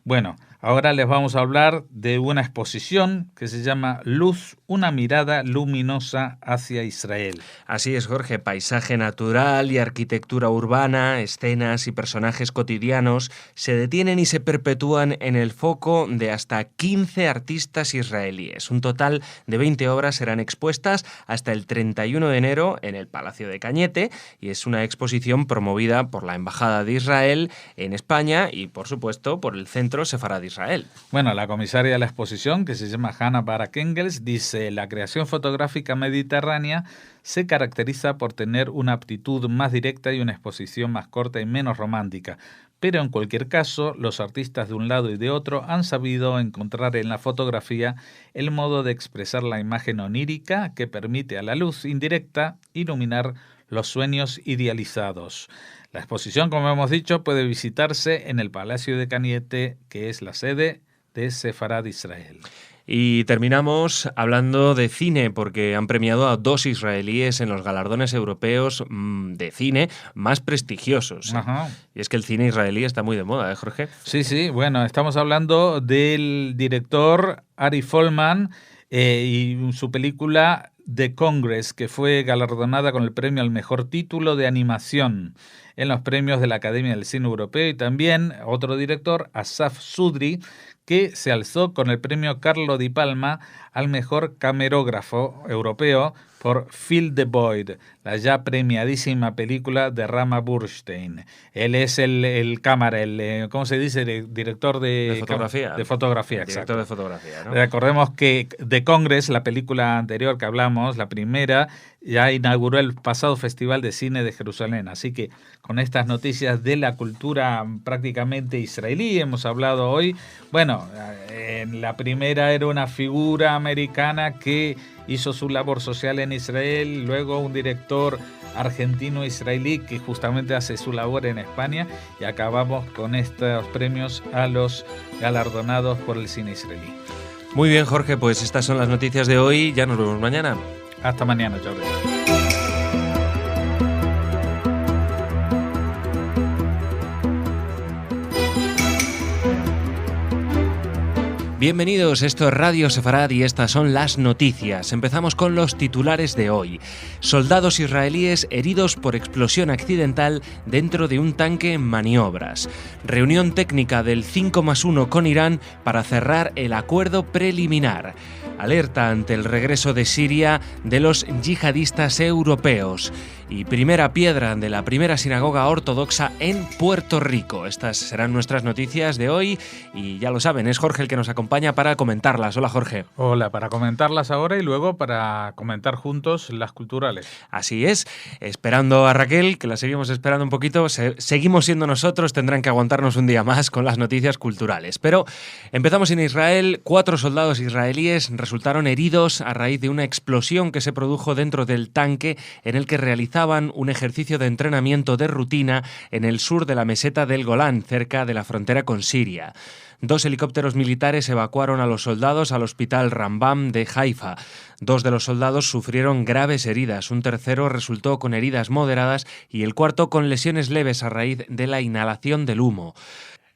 Bueno, ahora les vamos a hablar de una exposición que se llama Luz, una mirada luminosa hacia Israel. Así es, Jorge, paisaje natural y arquitectura urbana, escenas y personajes cotidianos se detienen y se perpetúan en el foco de hasta 15 artistas israelíes. Un total de 20 obras serán expuestas hasta el 31 de enero en el Palacio de Cañete, y es una exposición promovida por la Embajada de Israel en España y, por supuesto, por el Centro Sefarad de Israel. Bueno, la comisaria de la exposición, que se llama Hannah Barak Engels, dice: la creación fotográfica mediterránea se caracteriza por tener una aptitud más directa y una exposición más corta y menos romántica. Pero en cualquier caso, los artistas de un lado y de otro han sabido encontrar en la fotografía el modo de expresar la imagen onírica que permite a la luz indirecta iluminar los sueños idealizados. La exposición, como hemos dicho, puede visitarse en el Palacio de Cañete, que es la sede de Sefarad Israel. Y terminamos hablando de cine, porque han premiado a 2 israelíes en los galardones europeos de cine más prestigiosos. Ajá. Y es que el cine israelí está muy de moda, ¿eh, Jorge? Sí, bueno, estamos hablando del director Ari Folman y su película The Congress, que fue galardonada con el premio al mejor título de animación en los premios de la Academia del Cine Europeo, y también otro director, Asaf Sudri, que se alzó con el premio Carlo Di Palma al mejor camarógrafo europeo por Fill the Void, la ya premiadísima película de Rama Burstein. Él es el cámara, ¿cómo se dice? El director de fotografía. De fotografía, el exacto. Director de fotografía, ¿no? Recordemos que The Congress, la película anterior que hablamos, la primera, ya inauguró el pasado Festival de Cine de Jerusalén. Así que con estas noticias de la cultura prácticamente israelí hemos hablado hoy. Bueno, la primera era una figura americana que hizo su labor social en Israel, luego un director argentino-israelí que justamente hace su labor en España, y acabamos con estos premios a los galardonados por el cine israelí. Muy bien, Jorge, pues estas son las noticias de hoy. Ya nos vemos mañana. Hasta mañana, Jordi. Bienvenidos, esto es Radio Sefarad y estas son las noticias. Empezamos con los titulares de hoy. Soldados israelíes heridos por explosión accidental dentro de un tanque en maniobras. Reunión técnica del 5+1 con Irán para cerrar el acuerdo preliminar. Alerta ante el regreso de Siria de los yihadistas europeos. y primera piedra de la primera sinagoga ortodoxa en Puerto Rico. Estas serán nuestras noticias de hoy y ya lo saben, es Jorge el que nos acompaña para comentarlas. Hola, Jorge. Hola, para comentarlas ahora y luego para comentar juntos las culturales. Así es, esperando a Raquel, que la seguimos esperando un poquito, seguimos siendo nosotros, tendrán que aguantarnos un día más con las noticias culturales. Pero empezamos en Israel. 4 soldados israelíes resultaron heridos a raíz de una explosión que se produjo dentro del tanque en el que realizaban un ejercicio de entrenamiento de rutina en el sur de la meseta del Golán, cerca de la frontera con Siria. 2 helicópteros militares evacuaron a los soldados al hospital Rambam de Haifa. 2 de los soldados sufrieron graves heridas, un tercero resultó con heridas moderadas y el cuarto con lesiones leves a raíz de la inhalación del humo.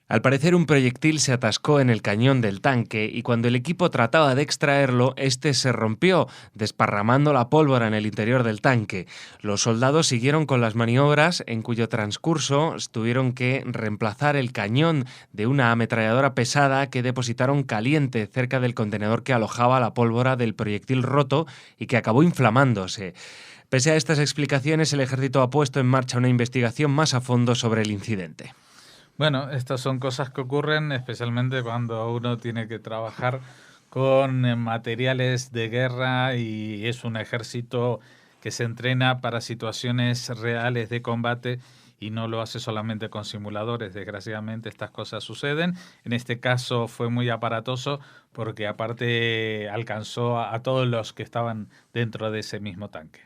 Al parecer, un proyectil se atascó en el cañón del tanque y cuando el equipo trataba de extraerlo, este se rompió, desparramando la pólvora en el interior del tanque. Los soldados siguieron con las maniobras, en cuyo transcurso tuvieron que reemplazar el cañón de una ametralladora pesada que depositaron caliente cerca del contenedor que alojaba la pólvora del proyectil roto y que acabó inflamándose. Pese a estas explicaciones, el ejército ha puesto en marcha una investigación más a fondo sobre el incidente. Bueno, estas son cosas que ocurren especialmente cuando uno tiene que trabajar con materiales de guerra y es un ejército que se entrena para situaciones reales de combate y no lo hace solamente con simuladores. Desgraciadamente estas cosas suceden. En este caso fue muy aparatoso porque aparte alcanzó a todos los que estaban dentro de ese mismo tanque.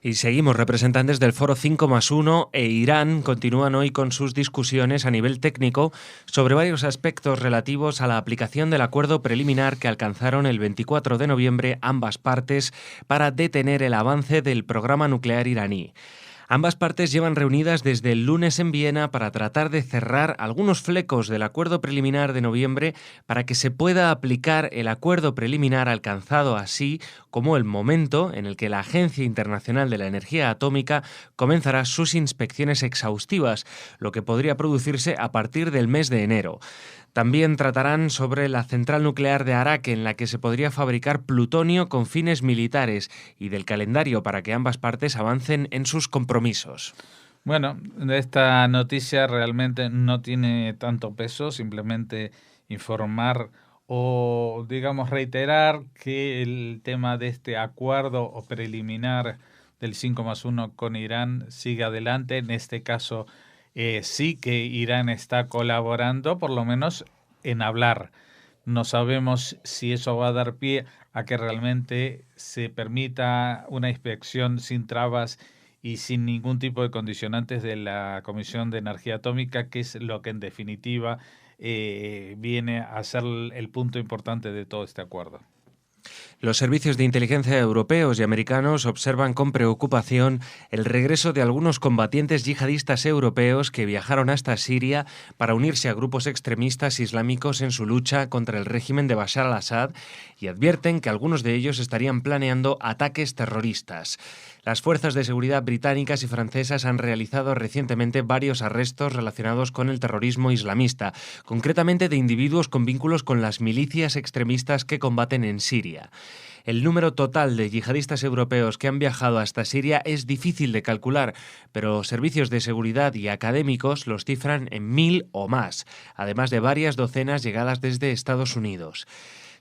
Y seguimos, representantes del Foro 5+1 e Irán continúan hoy con sus discusiones a nivel técnico sobre varios aspectos relativos a la aplicación del acuerdo preliminar que alcanzaron el 24 de noviembre ambas partes para detener el avance del programa nuclear iraní. Ambas partes llevan reunidas desde el lunes en Viena para tratar de cerrar algunos flecos del acuerdo preliminar de noviembre para que se pueda aplicar el acuerdo preliminar alcanzado, así como el momento en el que la Agencia Internacional de la Energía Atómica comenzará sus inspecciones exhaustivas, lo que podría producirse a partir del mes de enero. También tratarán sobre la central nuclear de Arak, en la que se podría fabricar plutonio con fines militares, y del calendario para que ambas partes avancen en sus compromisos. Bueno, esta noticia realmente no tiene tanto peso, simplemente informar o, digamos, reiterar que el tema de este acuerdo o preliminar del 5+1 con Irán sigue adelante. En este caso, sí que Irán está colaborando, por lo menos en hablar. No sabemos si eso va a dar pie a que realmente se permita una inspección sin trabas y sin ningún tipo de condicionantes de la Comisión de Energía Atómica, que es lo que en definitiva viene a ser el punto importante de todo este acuerdo. Los servicios de inteligencia europeos y americanos observan con preocupación el regreso de algunos combatientes yihadistas europeos que viajaron hasta Siria para unirse a grupos extremistas islámicos en su lucha contra el régimen de Bashar al-Assad y advierten que algunos de ellos estarían planeando ataques terroristas. Las fuerzas de seguridad británicas y francesas han realizado recientemente varios arrestos relacionados con el terrorismo islamista, concretamente de individuos con vínculos con las milicias extremistas que combaten en Siria. El número total de yihadistas europeos que han viajado hasta Siria es difícil de calcular, pero servicios de seguridad y académicos los cifran en 1.000 o más, además de varias docenas llegadas desde Estados Unidos.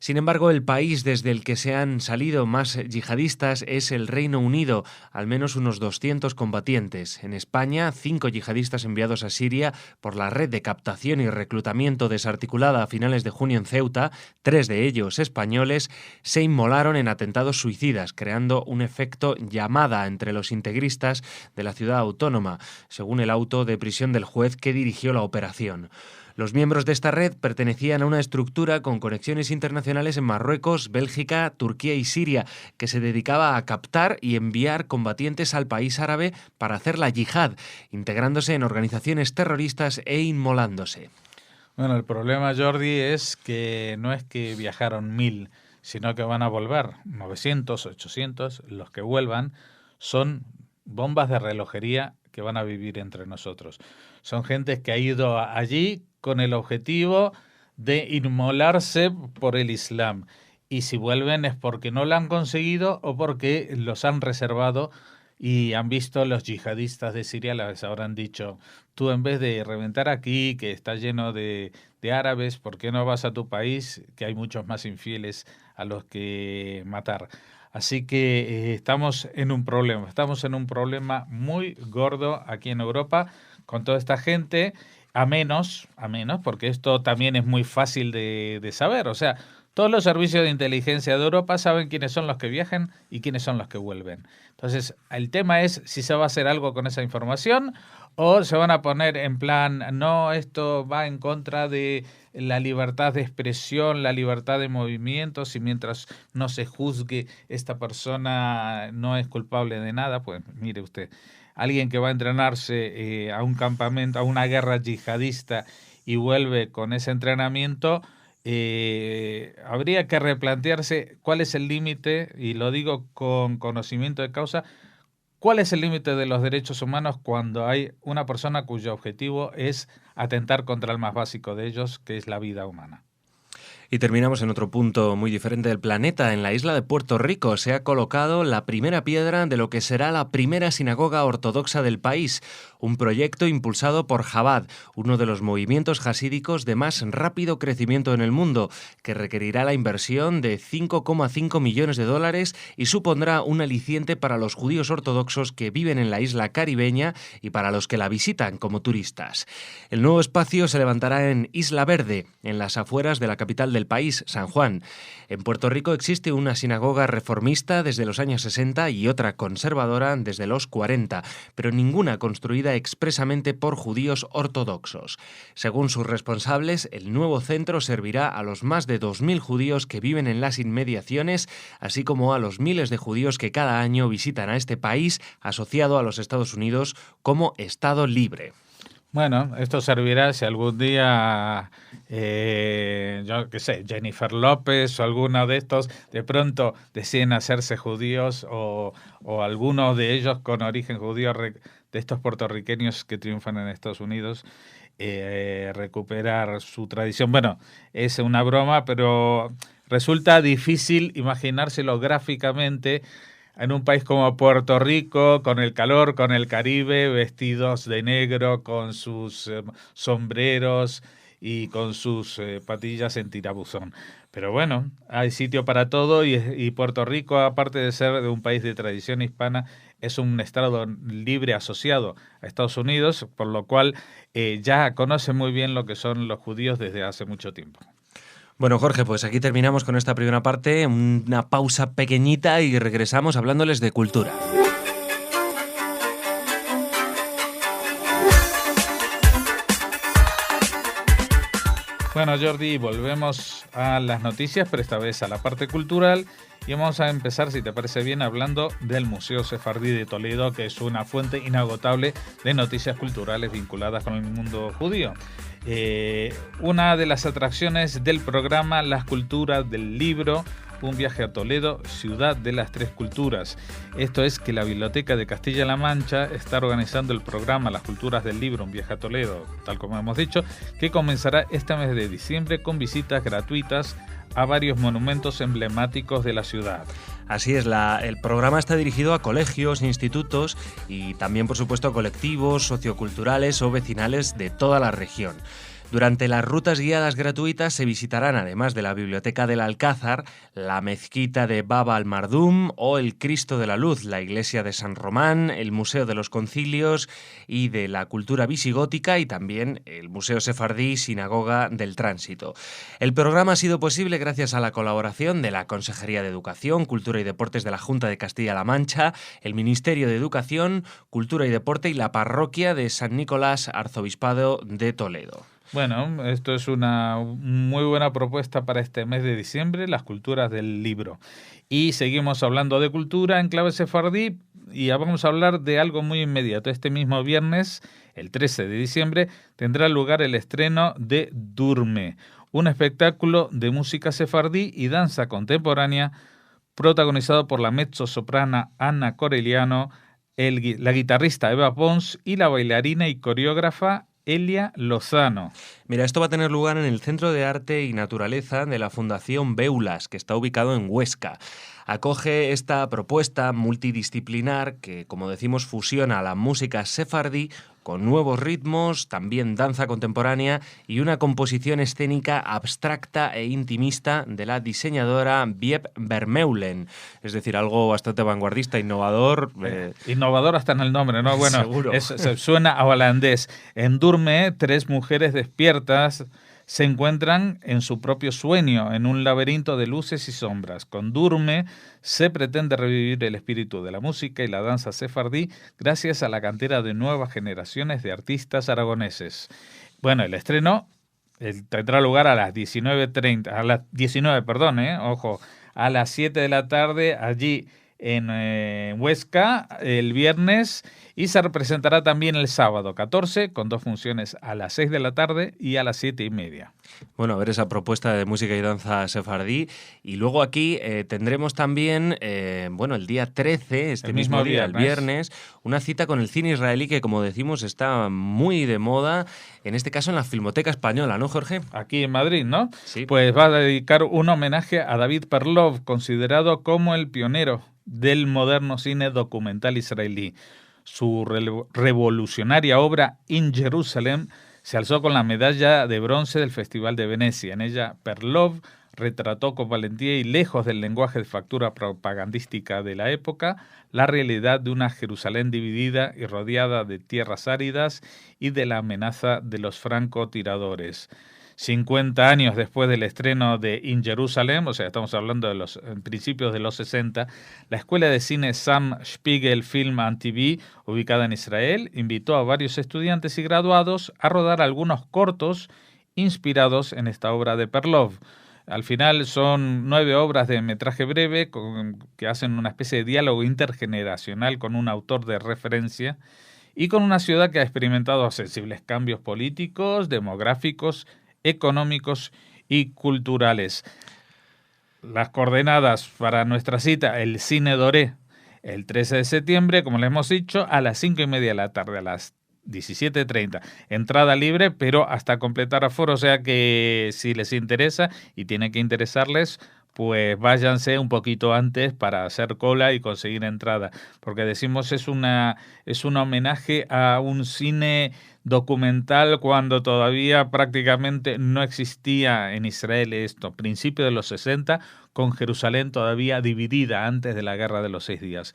Sin embargo, el país desde el que se han salido más yihadistas es el Reino Unido, al menos unos 200 combatientes. En España, 5 yihadistas enviados a Siria por la red de captación y reclutamiento desarticulada a finales de junio en Ceuta, 3 de ellos españoles, se inmolaron en atentados suicidas, creando un efecto llamada entre los integristas de la ciudad autónoma, según el auto de prisión del juez que dirigió la operación. Los miembros de esta red pertenecían a una estructura con conexiones internacionales en Marruecos, Bélgica, Turquía y Siria, que se dedicaba a captar y enviar combatientes al país árabe para hacer la yihad, integrándose en organizaciones terroristas e inmolándose. Bueno, el problema, Jordi, es que no es que viajaron 1.000, sino que van a volver 900, 800. Los que vuelvan son bombas de relojería que van a vivir entre nosotros. Son gente que ha ido allí con el objetivo de inmolarse por el Islam. Y si vuelven es porque no lo han conseguido o porque los han reservado y han visto los yihadistas de Siria, les habrán dicho, tú en vez de reventar aquí, que está lleno de árabes, ¿por qué no vas a tu país, que hay muchos más infieles a los que matar? Así que estamos en un problema muy gordo aquí en Europa con toda esta gente, a menos, porque esto también es muy fácil de saber, o sea, todos los servicios de inteligencia de Europa saben quiénes son los que viajan y quiénes son los que vuelven. Entonces, el tema es si se va a hacer algo con esa información o se van a poner en plan, no, esto va en contra de la libertad de expresión, la libertad de movimientos, y mientras no se juzgue esta persona no es culpable de nada. Pues mire usted, alguien que va a entrenarse a un campamento, a una guerra yihadista y vuelve con ese entrenamiento, habría que replantearse cuál es el límite, y lo digo con conocimiento de causa, cuál es el límite de los derechos humanos cuando hay una persona cuyo objetivo es atentar contra el más básico de ellos, que es la vida humana. Y terminamos en otro punto muy diferente del planeta. En la isla de Puerto Rico se ha colocado la primera piedra de lo que será la primera sinagoga ortodoxa del país, un proyecto impulsado por Chabad, uno de los movimientos jasídicos de más rápido crecimiento en el mundo, que requerirá la inversión de $5,5 millones y supondrá un aliciente para los judíos ortodoxos que viven en la isla caribeña y para los que la visitan como turistas. El nuevo espacio se levantará en Isla Verde, en las afueras de la capital del país, San Juan. En Puerto Rico existe una sinagoga reformista desde los años 60 y otra conservadora desde los 40, pero ninguna construida expresamente por judíos ortodoxos. Según sus responsables, el nuevo centro servirá a los más de 2.000 judíos que viven en las inmediaciones, así como a los miles de judíos que cada año visitan a este país asociado a los Estados Unidos como Estado libre. Bueno, esto servirá si algún día, yo qué sé, Jennifer López o alguno de estos de pronto deciden hacerse judíos, o alguno de ellos con origen judío, de estos puertorriqueños que triunfan en Estados Unidos, recuperar su tradición. Bueno, es una broma, pero resulta difícil imaginárselo gráficamente en un país como Puerto Rico, con el calor, con el Caribe, vestidos de negro, con sus sombreros y con sus patillas en tirabuzón. Pero bueno, hay sitio para todo, y Puerto Rico, aparte de ser de un país de tradición hispana, es un estado libre asociado a Estados Unidos, por lo cual ya conoce muy bien lo que son los judíos desde hace mucho tiempo. Bueno, Jorge, pues aquí terminamos con esta primera parte, una pausa pequeñita y regresamos hablándoles de cultura. Bueno, Jordi, volvemos a las noticias, pero esta vez a la parte cultural, y vamos a empezar, si te parece bien, hablando del Museo Sefardí de Toledo, que es una fuente inagotable de noticias culturales vinculadas con el mundo judío. Una de las atracciones del programa Las Culturas del Libro, un viaje a Toledo, ciudad de las tres culturas. Esto es que la Biblioteca de Castilla-La Mancha está organizando el programa Las Culturas del Libro, un viaje a Toledo, tal como hemos dicho, que comenzará este mes de diciembre con visitas gratuitas a varios monumentos emblemáticos de la ciudad. Así es, el programa está dirigido a colegios, institutos y también, por supuesto, a colectivos socioculturales o vecinales de toda la región. Durante las rutas guiadas gratuitas se visitarán, además de la Biblioteca del Alcázar, la Mezquita de Baba al-Mardum o el Cristo de la Luz, la Iglesia de San Román, el Museo de los Concilios y de la Cultura Visigótica y también el Museo Sefardí Sinagoga del Tránsito. El programa ha sido posible gracias a la colaboración de la Consejería de Educación, Cultura y Deportes de la Junta de Castilla-La Mancha, el Ministerio de Educación, Cultura y Deporte y la Parroquia de San Nicolás, Arzobispado de Toledo. Bueno, esto es una muy buena propuesta para este mes de diciembre, las culturas del libro. Y seguimos hablando de cultura en clave sefardí, y vamos a hablar de algo muy inmediato. Este mismo viernes, el 13 de diciembre, tendrá lugar el estreno de Durme, un espectáculo de música sefardí y danza contemporánea protagonizado por la mezzosoprana Ana Coreliano, la guitarrista Eva Pons y la bailarina y coreógrafa Elia Lozano. Mira, esto va a tener lugar en el Centro de Arte y Naturaleza de la Fundación Beulas, que está ubicado en Huesca. acoge esta propuesta multidisciplinar que, como decimos, fusiona la música sefardí con nuevos ritmos, también danza contemporánea y una composición escénica abstracta e intimista de la diseñadora Wiebe Vermeulen. Es decir, algo bastante vanguardista, innovador. Innovador hasta en el nombre, ¿no? Bueno, seguro. Suena a holandés. En Durme, 3 mujeres despiertas se encuentran en su propio sueño, en un laberinto de luces y sombras. Con Durme se pretende revivir el espíritu de la música y la danza sefardí gracias a la cantera de nuevas generaciones de artistas aragoneses. Bueno, el estreno tendrá lugar a las 19:30, a las 19, perdón, ojo, a las 7 de la tarde allí en Huesca el viernes, y se representará también el sábado 14 con 2 funciones a las 6 de la tarde y a las 7:30. Bueno, a ver esa propuesta de música y danza sefardí. Y luego aquí tendremos también, el día 13, el mismo día, el viernes, una cita con el cine israelí que, como decimos, está muy de moda, en este caso en la Filmoteca Española, ¿no, Jorge? Aquí en Madrid, ¿no? Sí. Pues va a dedicar un homenaje a David Perlov, considerado como el pionero del moderno cine documental israelí. Su revolucionaria obra In Jerusalem se alzó con la medalla de bronce del Festival de Venecia. En ella, Perlov retrató con valentía y lejos del lenguaje de factura propagandística de la época, la realidad de una Jerusalén dividida y rodeada de tierras áridas y de la amenaza de los francotiradores. 50 años después del estreno de In Jerusalem, o sea, estamos hablando de los principios de los 60, la Escuela de Cine Sam Spiegel Film and TV, ubicada en Israel, invitó a varios estudiantes y graduados a rodar algunos cortos inspirados en esta obra de Perlov. Al final son 9 obras de metraje breve que hacen una especie de diálogo intergeneracional con un autor de referencia y con una ciudad que ha experimentado sensibles cambios políticos, demográficos, económicos y culturales. Las coordenadas para nuestra cita: el Cine Doré, el 13 de septiembre, como le hemos dicho, a las 5:30 de la tarde, a las 17:30. Entrada libre, pero hasta completar aforo, o sea que si les interesa, y tiene que interesarles, pues váyanse un poquito antes para hacer cola y conseguir entrada, porque decimos es un homenaje a un cine documental cuando todavía prácticamente no existía en Israel esto, principio de los 60, con Jerusalén todavía dividida antes de la Guerra de los 6 días.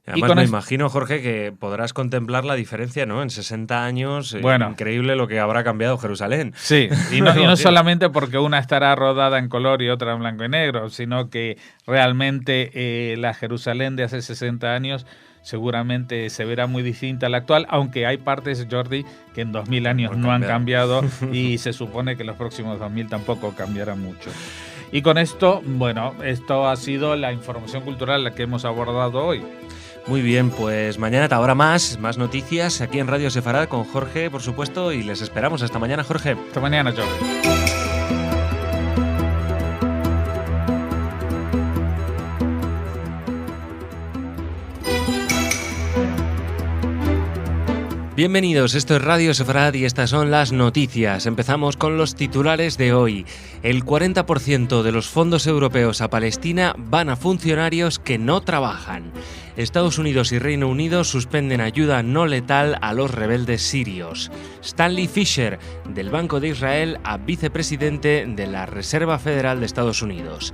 Además me imagino, Jorge, que podrás contemplar la diferencia, ¿no? En 60 años, increíble lo que habrá cambiado Jerusalén. Sí, y no solamente porque una estará rodada en color y otra en blanco y negro, sino que realmente la Jerusalén de hace 60 años seguramente se verá muy distinta a la actual, aunque hay partes, Jordi, que en 2000 años no han cambiado y se supone que los próximos 2000 tampoco cambiarán mucho. Y con esto, esto ha sido la información cultural que hemos abordado hoy. Muy bien, pues mañana habrá más noticias aquí en Radio Sefarad con Jorge, por supuesto, y les esperamos. Hasta mañana, Jorge. Hasta mañana, Jordi. Bienvenidos, esto es Radio Sefarad y estas son las noticias. Empezamos con los titulares de hoy. El 40% de los fondos europeos a Palestina van a funcionarios que no trabajan. Estados Unidos y Reino Unido suspenden ayuda no letal a los rebeldes sirios. Stanley Fischer, del Banco de Israel a vicepresidente de la Reserva Federal de Estados Unidos.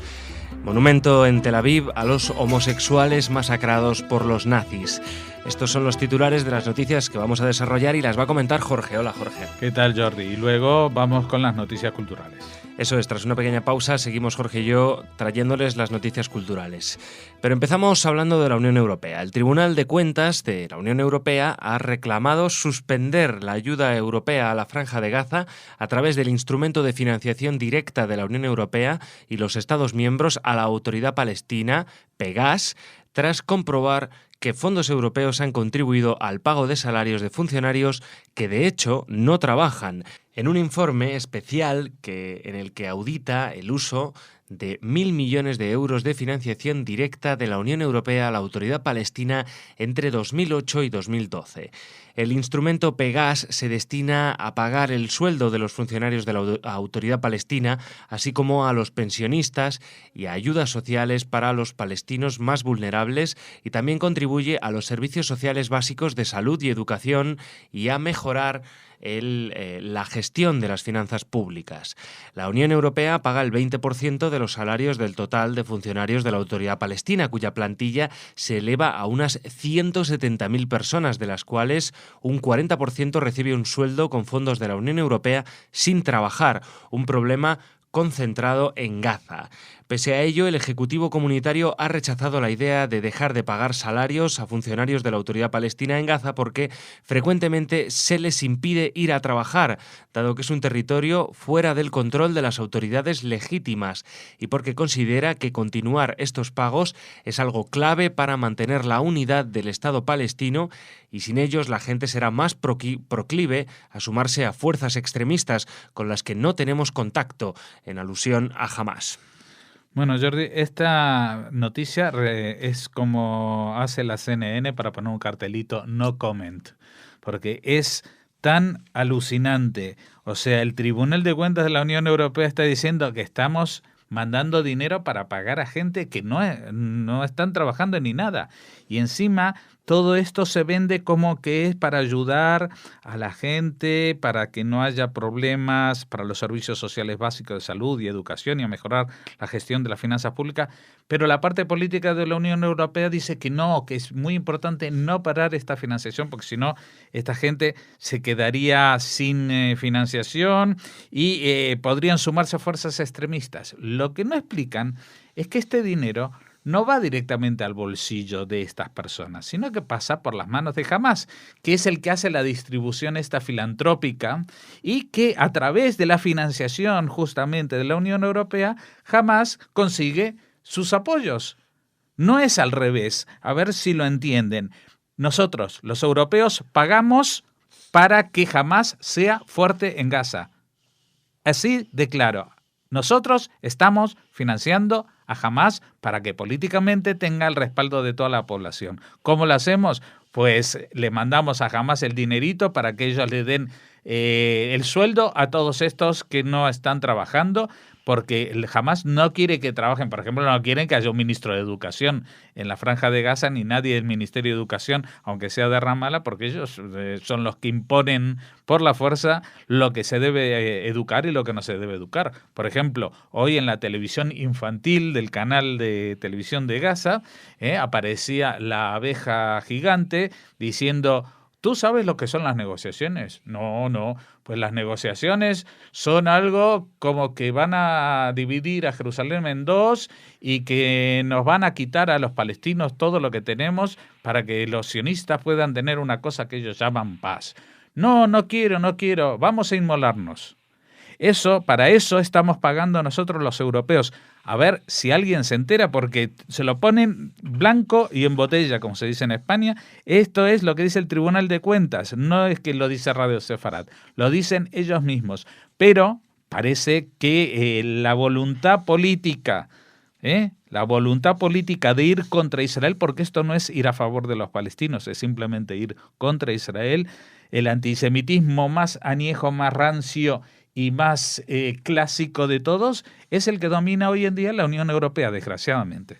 Monumento en Tel Aviv a los homosexuales masacrados por los nazis. Estos son los titulares de las noticias que vamos a desarrollar y las va a comentar Jorge. Hola, Jorge. ¿Qué tal, Jordi? Y luego vamos con las noticias culturales. Eso es, tras una pequeña pausa seguimos Jorge y yo trayéndoles las noticias culturales. Pero empezamos hablando de la Unión Europea. El Tribunal de Cuentas de la Unión Europea ha reclamado suspender la ayuda europea a la Franja de Gaza a través del instrumento de financiación directa de la Unión Europea y los Estados miembros a la Autoridad Palestina, Pegas, tras comprobar que fondos europeos han contribuido al pago de salarios de funcionarios que de hecho no trabajan, en un informe especial en el que audita el uso de 1.000 millones de euros de financiación directa de la Unión Europea a la Autoridad Palestina entre 2008 y 2012. El instrumento Pegas se destina a pagar el sueldo de los funcionarios de la Autoridad Palestina, así como a los pensionistas y a ayudas sociales para los palestinos más vulnerables, y también contribuye a los servicios sociales básicos de salud y educación y a mejorar la gestión de las finanzas públicas. La Unión Europea paga el 20% de los salarios del total de funcionarios de la Autoridad Palestina, cuya plantilla se eleva a unas 170.000 personas, de las cuales un 40% recibe un sueldo con fondos de la Unión Europea sin trabajar, un problema concentrado en Gaza. Pese a ello, el Ejecutivo Comunitario ha rechazado la idea de dejar de pagar salarios a funcionarios de la Autoridad Palestina en Gaza porque frecuentemente se les impide ir a trabajar, dado que es un territorio fuera del control de las autoridades legítimas, y porque considera que continuar estos pagos es algo clave para mantener la unidad del Estado palestino, y sin ellos la gente será más proclive a sumarse a fuerzas extremistas con las que no tenemos contacto, en alusión a Hamás. Bueno, Jordi, esta noticia es como hace la CNN para poner un cartelito no comment, porque es tan alucinante. O sea, el Tribunal de Cuentas de la Unión Europea está diciendo que estamos mandando dinero para pagar a gente que no están trabajando ni nada. Y encima todo esto se vende como que es para ayudar a la gente, para que no haya problemas, para los servicios sociales básicos de salud y educación y a mejorar la gestión de las finanzas públicas. Pero la parte política de la Unión Europea dice que no, que es muy importante no parar esta financiación, porque si no, esta gente se quedaría sin financiación y podrían sumarse a fuerzas extremistas. Lo que no explican es que este dinero no va directamente al bolsillo de estas personas, sino que pasa por las manos de Hamás, que es el que hace la distribución esta filantrópica y que a través de la financiación justamente de la Unión Europea, Hamás consigue sus apoyos. No es al revés, a ver si lo entienden. Nosotros, los europeos, pagamos para que Hamás sea fuerte en Gaza. Así de claro. Nosotros estamos financiando a Hamás para que políticamente tenga el respaldo de toda la población. ¿Cómo lo hacemos? Pues le mandamos a Hamás el dinerito para que ellos le den el sueldo a todos estos que no están trabajando, porque Hamás no quiere que trabajen. Por ejemplo, no quieren que haya un ministro de Educación en la Franja de Gaza, ni nadie del Ministerio de Educación, aunque sea de Ramallah, porque ellos son los que imponen por la fuerza lo que se debe educar y lo que no se debe educar. Por ejemplo, hoy en la televisión infantil del canal de televisión de Gaza aparecía la abeja gigante diciendo: ¿tú sabes lo que son las negociaciones? No. Pues las negociaciones son algo como que van a dividir a Jerusalén en dos y que nos van a quitar a los palestinos todo lo que tenemos para que los sionistas puedan tener una cosa que ellos llaman paz. No quiero, vamos a inmolarnos. Para eso estamos pagando nosotros los europeos. A ver si alguien se entera, porque se lo ponen blanco y en botella, como se dice en España. Esto es lo que dice el Tribunal de Cuentas, no es que lo dice Radio Sefarad, lo dicen ellos mismos. Pero parece que la voluntad política de ir contra Israel, porque esto no es ir a favor de los palestinos, es simplemente ir contra Israel, el antisemitismo más añejo, más rancio y más clásico de todos, es el que domina hoy en día la Unión Europea, desgraciadamente.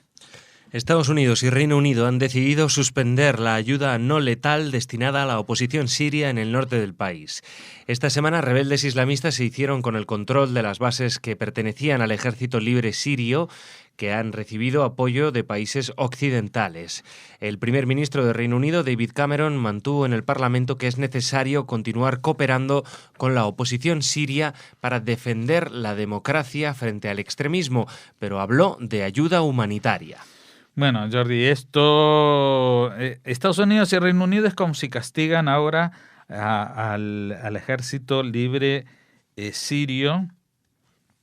Estados Unidos y Reino Unido han decidido suspender la ayuda no letal destinada a la oposición siria en el norte del país. Esta semana, rebeldes islamistas se hicieron con el control de las bases que pertenecían al Ejército Libre Sirio, que han recibido apoyo de países occidentales. El primer ministro de Reino Unido, David Cameron, mantuvo en el Parlamento que es necesario continuar cooperando con la oposición siria para defender la democracia frente al extremismo, pero habló de ayuda humanitaria. Bueno, Jordi, Estados Unidos y Reino Unido es como si castigan ahora al Ejército Libre Sirio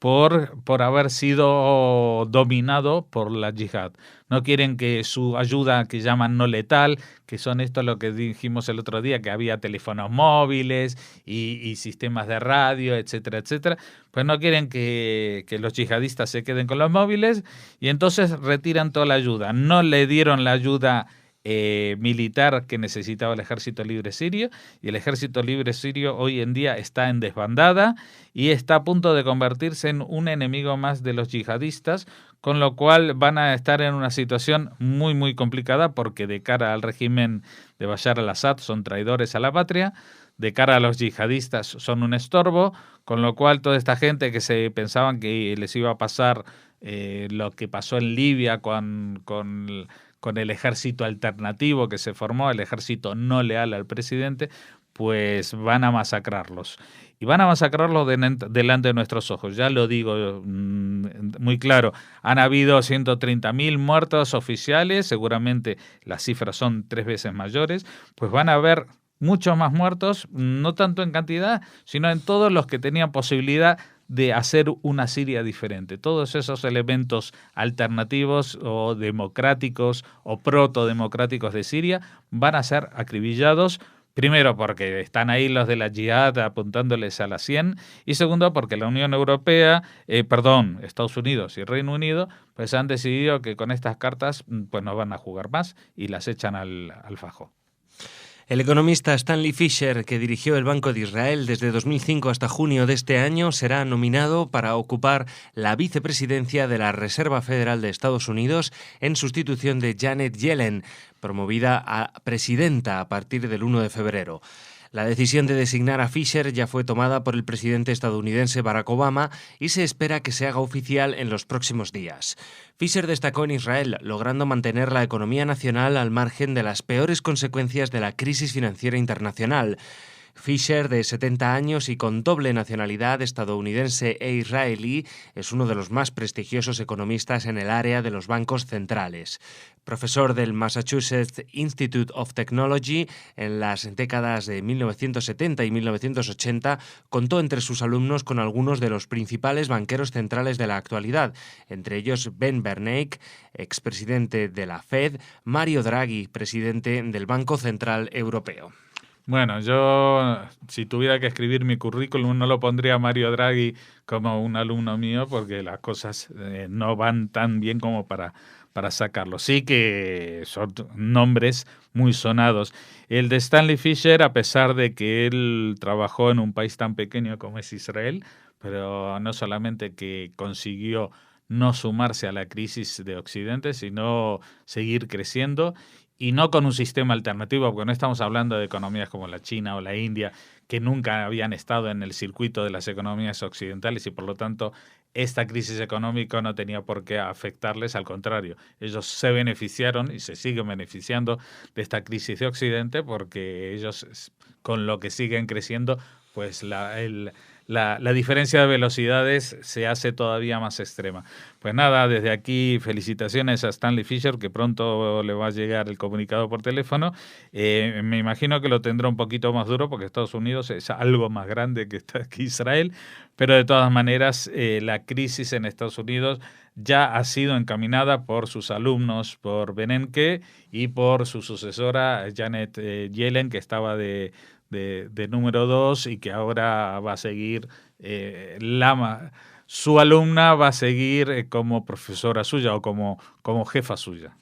por haber sido dominado por la yihad. No quieren que su ayuda, que llaman no letal, que son esto lo que dijimos el otro día, que había teléfonos móviles y sistemas de radio, etcétera, etcétera, pues no quieren que los yihadistas se queden con los móviles y entonces retiran toda la ayuda. No le dieron la ayuda militar que necesitaba el Ejército Libre Sirio, y el Ejército Libre Sirio hoy en día está en desbandada y está a punto de convertirse en un enemigo más de los yihadistas, con lo cual van a estar en una situación muy muy complicada, porque de cara al régimen de Bashar al-Assad son traidores a la patria, de cara a los yihadistas son un estorbo, con lo cual toda esta gente que se pensaban que les iba a pasar lo que pasó en Libia con el ejército alternativo que se formó, el ejército no leal al presidente, pues van a masacrarlos. Y van a masacrarlos delante de nuestros ojos. Ya lo digo muy claro, han habido 130.000 muertos oficiales, seguramente las cifras son 3 veces mayores, pues van a haber muchos más muertos, no tanto en cantidad, sino en todos los que tenían posibilidad de hacer una Siria diferente. Todos esos elementos alternativos o democráticos o protodemocráticos de Siria van a ser acribillados, primero porque están ahí los de la Jihad apuntándoles a la 100, y segundo porque la Unión Europea, Estados Unidos y Reino Unido, pues han decidido que con estas cartas pues no van a jugar más y las echan al fajo. El economista Stanley Fischer, que dirigió el Banco de Israel desde 2005 hasta junio de este año, será nominado para ocupar la vicepresidencia de la Reserva Federal de Estados Unidos en sustitución de Janet Yellen, promovida a presidenta a partir del 1 de febrero. La decisión de designar a Fischer ya fue tomada por el presidente estadounidense Barack Obama y se espera que se haga oficial en los próximos días. Fischer destacó en Israel, logrando mantener la economía nacional al margen de las peores consecuencias de la crisis financiera internacional. Fischer, de 70 años y con doble nacionalidad estadounidense e israelí, es uno de los más prestigiosos economistas en el área de los bancos centrales. Profesor del Massachusetts Institute of Technology en las décadas de 1970 y 1980, contó entre sus alumnos con algunos de los principales banqueros centrales de la actualidad, entre ellos Ben Bernanke, expresidente de la Fed, Mario Draghi, presidente del Banco Central Europeo. Bueno, yo si tuviera que escribir mi currículum no lo pondría a Mario Draghi como un alumno mío, porque las cosas no van tan bien como para sacarlo. Sí que son nombres muy sonados. El de Stanley Fischer, a pesar de que él trabajó en un país tan pequeño como es Israel, pero no solamente que consiguió no sumarse a la crisis de Occidente, sino seguir creciendo, y no con un sistema alternativo, porque no estamos hablando de economías como la China o la India, que nunca habían estado en el circuito de las economías occidentales, y por lo tanto esta crisis económica no tenía por qué afectarles, al contrario, ellos se beneficiaron y se siguen beneficiando de esta crisis de Occidente, porque ellos, con lo que siguen creciendo, pues la diferencia de velocidades se hace todavía más extrema. Pues nada, desde aquí felicitaciones a Stanley Fischer, que pronto le va a llegar el comunicado por teléfono. Me imagino que lo tendrá un poquito más duro, porque Estados Unidos es algo más grande que Israel, pero de todas maneras la crisis en Estados Unidos ya ha sido encaminada por sus alumnos, por Bernanke y por su sucesora Janet Yellen, que estaba de número 2 y que ahora va a seguir, su alumna va a seguir como profesora suya o como jefa suya.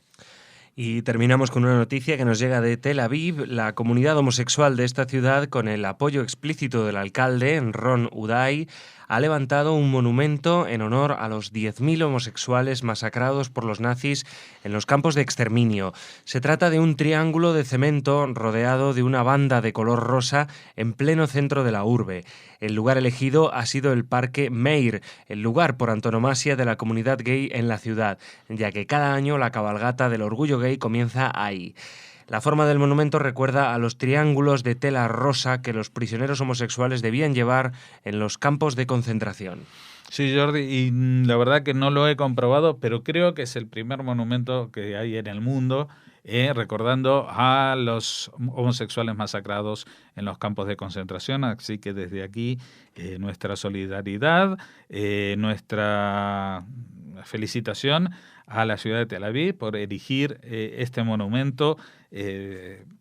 Y terminamos con una noticia que nos llega de Tel Aviv. La comunidad homosexual de esta ciudad, con el apoyo explícito del alcalde, Ron Uday, ha levantado un monumento en honor a los 10.000 homosexuales masacrados por los nazis en los campos de exterminio. Se trata de un triángulo de cemento rodeado de una banda de color rosa en pleno centro de la urbe. El lugar elegido ha sido el Parque Meir, el lugar por antonomasia de la comunidad gay en la ciudad, ya que cada año la cabalgata del orgullo gay comienza ahí. La forma del monumento recuerda a los triángulos de tela rosa que los prisioneros homosexuales debían llevar en los campos de concentración. Sí, Jordi, y la verdad que no lo he comprobado, pero creo que es el primer monumento que hay en el mundo recordando a los homosexuales masacrados en los campos de concentración. Así que desde aquí nuestra solidaridad, nuestra felicitación a la ciudad de Tel Aviv por erigir este monumento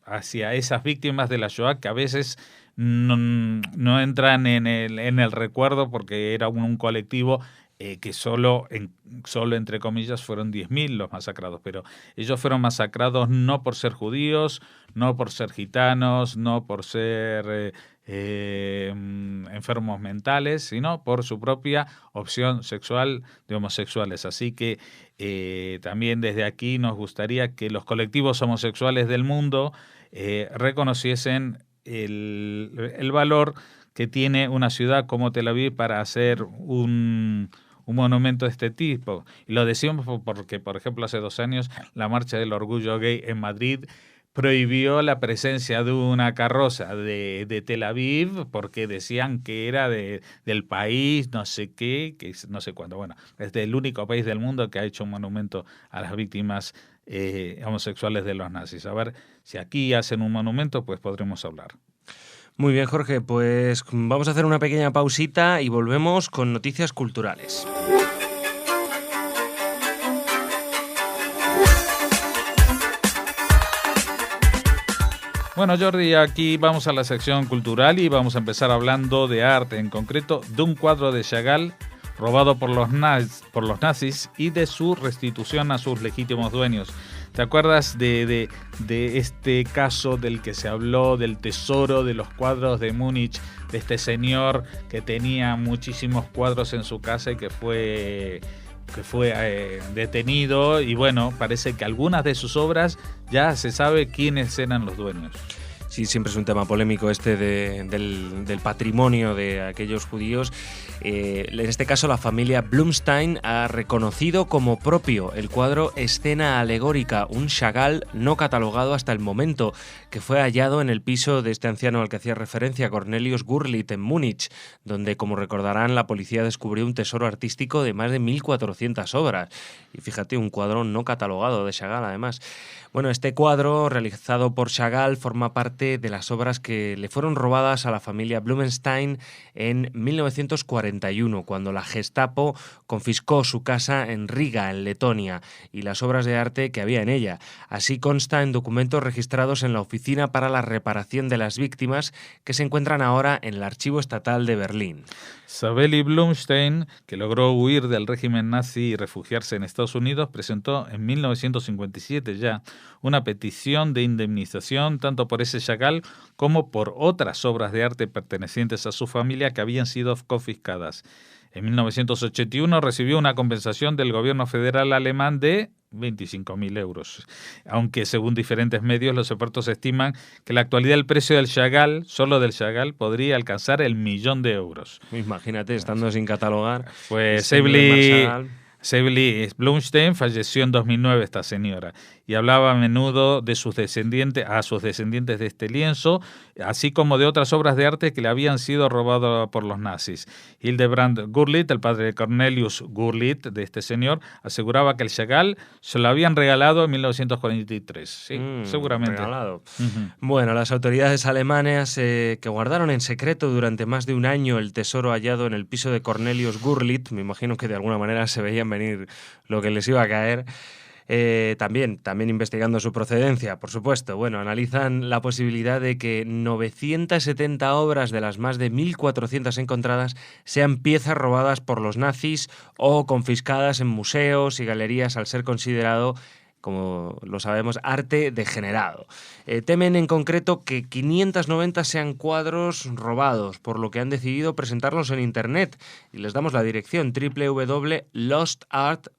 hacia esas víctimas de la Shoah que a veces no entran en el recuerdo porque era un colectivo que solo entre comillas fueron 10.000 los masacrados, pero ellos fueron masacrados no por ser judíos, no por ser gitanos, no por ser enfermos mentales, sino por su propia opción sexual de homosexuales. Así que también desde aquí nos gustaría que los colectivos homosexuales del mundo reconociesen el valor que tiene una ciudad como Tel Aviv para hacer un monumento de este tipo. Y lo decimos porque, por ejemplo, hace 2 años la Marcha del Orgullo Gay en Madrid prohibió la presencia de una carroza de Tel Aviv porque decían que era del país no sé qué, que no sé cuándo. Bueno, es el único país del mundo que ha hecho un monumento a las víctimas homosexuales de los nazis. A ver, si aquí hacen un monumento, pues podremos hablar. Muy bien, Jorge, pues vamos a hacer una pequeña pausita y volvemos con noticias culturales. Bueno, Jordi, aquí vamos a la sección cultural y vamos a empezar hablando de arte, en concreto de un cuadro de Chagall robado por los nazis y de su restitución a sus legítimos dueños. ¿Te acuerdas de este caso del que se habló, del tesoro de los cuadros de Múnich, de este señor que tenía muchísimos cuadros en su casa y que fue detenido? Y bueno, parece que algunas de sus obras ya se sabe quiénes eran los dueños. Sí, siempre es un tema polémico este del patrimonio de aquellos judíos. En este caso, la familia Blumstein ha reconocido como propio el cuadro Escena Alegórica, un Chagall no catalogado hasta el momento, que fue hallado en el piso de este anciano al que hacía referencia, Cornelius Gurlitt, en Múnich, donde, como recordarán, la policía descubrió un tesoro artístico de más de 1.400 obras. Y fíjate, un cuadro no catalogado de Chagall, además. Bueno, este cuadro, realizado por Chagall, forma parte de las obras que le fueron robadas a la familia Blumenstein en 1941, cuando la Gestapo confiscó su casa en Riga, en Letonia, y las obras de arte que había en ella. Así consta en documentos registrados en la Oficina para la Reparación de las Víctimas, que se encuentran ahora en el Archivo Estatal de Berlín. Savelli Blumstein, que logró huir del régimen nazi y refugiarse en Estados Unidos, presentó en 1957 ya una petición de indemnización tanto por ese Chagall como por otras obras de arte pertenecientes a su familia que habían sido confiscadas. En 1981 recibió una compensación del gobierno federal alemán de 25.000 euros. Aunque según diferentes medios los expertos estiman que en la actualidad el precio del Chagall, solo del Chagall, podría alcanzar el 1.000.000 de euros. Imagínate, estando sin catalogar. Pues Savelli Blumstein falleció en 2009 esta señora y hablaba a menudo de sus descendientes de este lienzo, así como de otras obras de arte que le habían sido robadas por los nazis. Hildebrand Gurlitt, el padre de Cornelius Gurlitt, de este señor, aseguraba que el Chagall se lo habían regalado en 1943. Sí, seguramente. Regalado. Bueno, las autoridades alemanas que guardaron en secreto durante más de un año el tesoro hallado en el piso de Cornelius Gurlitt, me imagino que de alguna manera se veían venir lo que les iba a caer. También investigando su procedencia, por supuesto. Bueno, analizan la posibilidad de que 970 obras de las más de 1.400 encontradas sean piezas robadas por los nazis o confiscadas en museos y galerías al ser considerado, como lo sabemos, arte degenerado. Temen en concreto que 590 sean cuadros robados, por lo que han decidido presentarlos en Internet. Y les damos la dirección: www.lostart.de,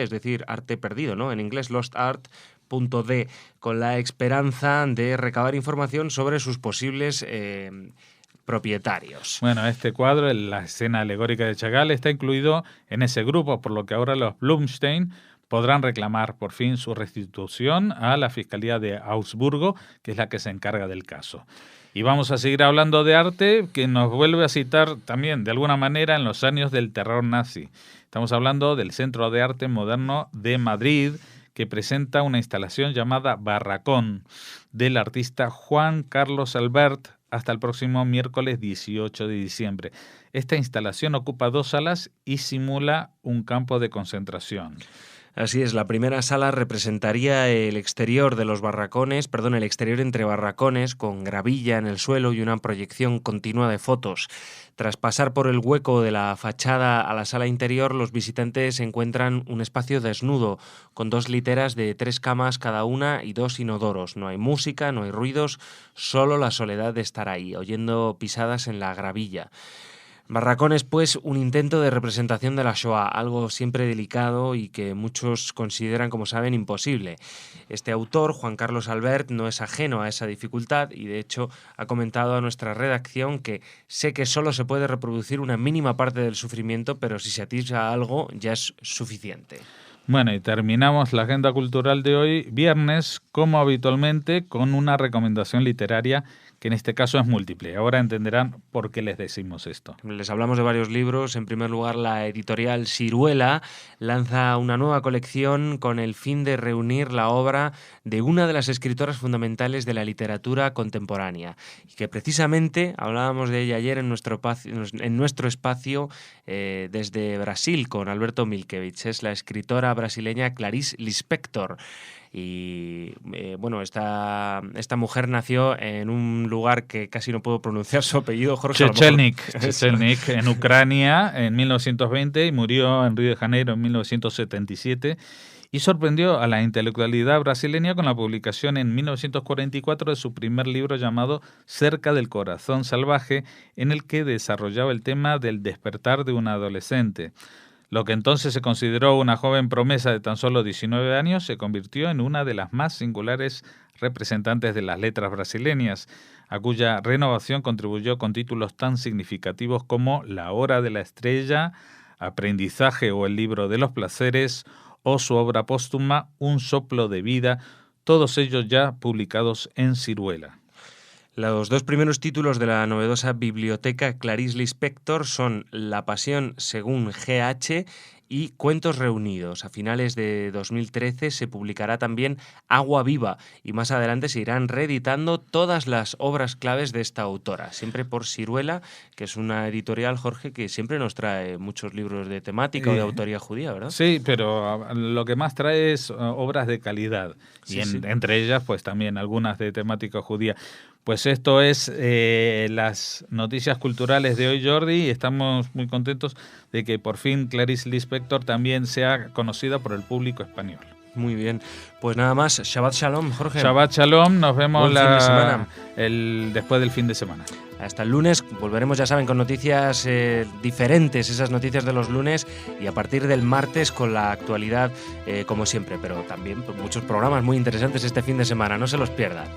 es decir, arte perdido, ¿no? En inglés, lostart.de, con la esperanza de recabar información sobre sus posibles propietarios. Bueno, este cuadro, la escena alegórica de Chagall, está incluido en ese grupo, por lo que ahora los Blumstein podrán reclamar por fin su restitución a la Fiscalía de Augsburgo, que es la que se encarga del caso. Y vamos a seguir hablando de arte, que nos vuelve a citar también, de alguna manera, en los años del terror nazi. Estamos hablando del Centro de Arte Moderno de Madrid, que presenta una instalación llamada Barracón del artista Juan Carlos Albert hasta el próximo miércoles 18 de diciembre. Esta instalación ocupa 2 salas y simula un campo de concentración. Así es, la primera sala representaría el exterior de los barracones, el exterior entre barracones, con gravilla en el suelo y una proyección continua de fotos. Tras pasar por el hueco de la fachada a la sala interior, los visitantes encuentran un espacio desnudo, con 2 literas de 3 camas cada una y 2 inodoros. No hay música, no hay ruidos, solo la soledad de estar ahí, oyendo pisadas en la gravilla. Barracón es, pues, un intento de representación de la Shoah, algo siempre delicado y que muchos consideran, como saben, imposible. Este autor, Juan Carlos Albert, no es ajeno a esa dificultad y, de hecho, ha comentado a nuestra redacción que sé que solo se puede reproducir una mínima parte del sufrimiento, pero si se atisba algo ya es suficiente. Bueno, y terminamos la agenda cultural de hoy, viernes, como habitualmente, con una recomendación literaria que en este caso es múltiple. Ahora entenderán por qué les decimos esto. Les hablamos de varios libros. En primer lugar, la editorial Siruela lanza una nueva colección con el fin de reunir la obra de una de las escritoras fundamentales de la literatura contemporánea, y que precisamente hablábamos de ella ayer en nuestro espacio desde Brasil con Alberto Milkevich. Es la escritora brasileña Clarice Lispector. Y esta mujer nació en un lugar que casi no puedo pronunciar su apellido, Jorge. Chechelnik, en Ucrania en 1920 y murió en Río de Janeiro en 1977. Y sorprendió a la intelectualidad brasileña con la publicación en 1944 de su primer libro llamado Cerca del corazón salvaje, en el que desarrollaba el tema del despertar de un adolescente. Lo que entonces se consideró una joven promesa de tan solo 19 años se convirtió en una de las más singulares representantes de las letras brasileñas, a cuya renovación contribuyó con títulos tan significativos como La hora de la estrella, Aprendizaje o El libro de los placeres, o su obra póstuma Un soplo de vida, todos ellos ya publicados en Siruela. Los 2 primeros títulos de la novedosa biblioteca Clarice Lispector son La pasión según G.H. y Cuentos reunidos. A finales de 2013 se publicará también Agua viva y más adelante se irán reeditando todas las obras claves de esta autora, siempre por Siruela, que es una editorial, Jorge, que siempre nos trae muchos libros de temática o de autoría judía, ¿verdad? Sí, pero lo que más trae es obras de calidad, y entre ellas pues también algunas de temática judía. Pues esto es las noticias culturales de hoy, Jordi, y estamos muy contentos de que por fin Clarice Lispector también sea conocida por el público español. Muy bien, pues nada más, Shabbat Shalom, Jorge. Shabbat Shalom, nos vemos después del fin de semana. Hasta el lunes, volveremos, ya saben, con noticias diferentes, esas noticias de los lunes, y a partir del martes con la actualidad como siempre, pero también muchos programas muy interesantes este fin de semana, no se los pierdan.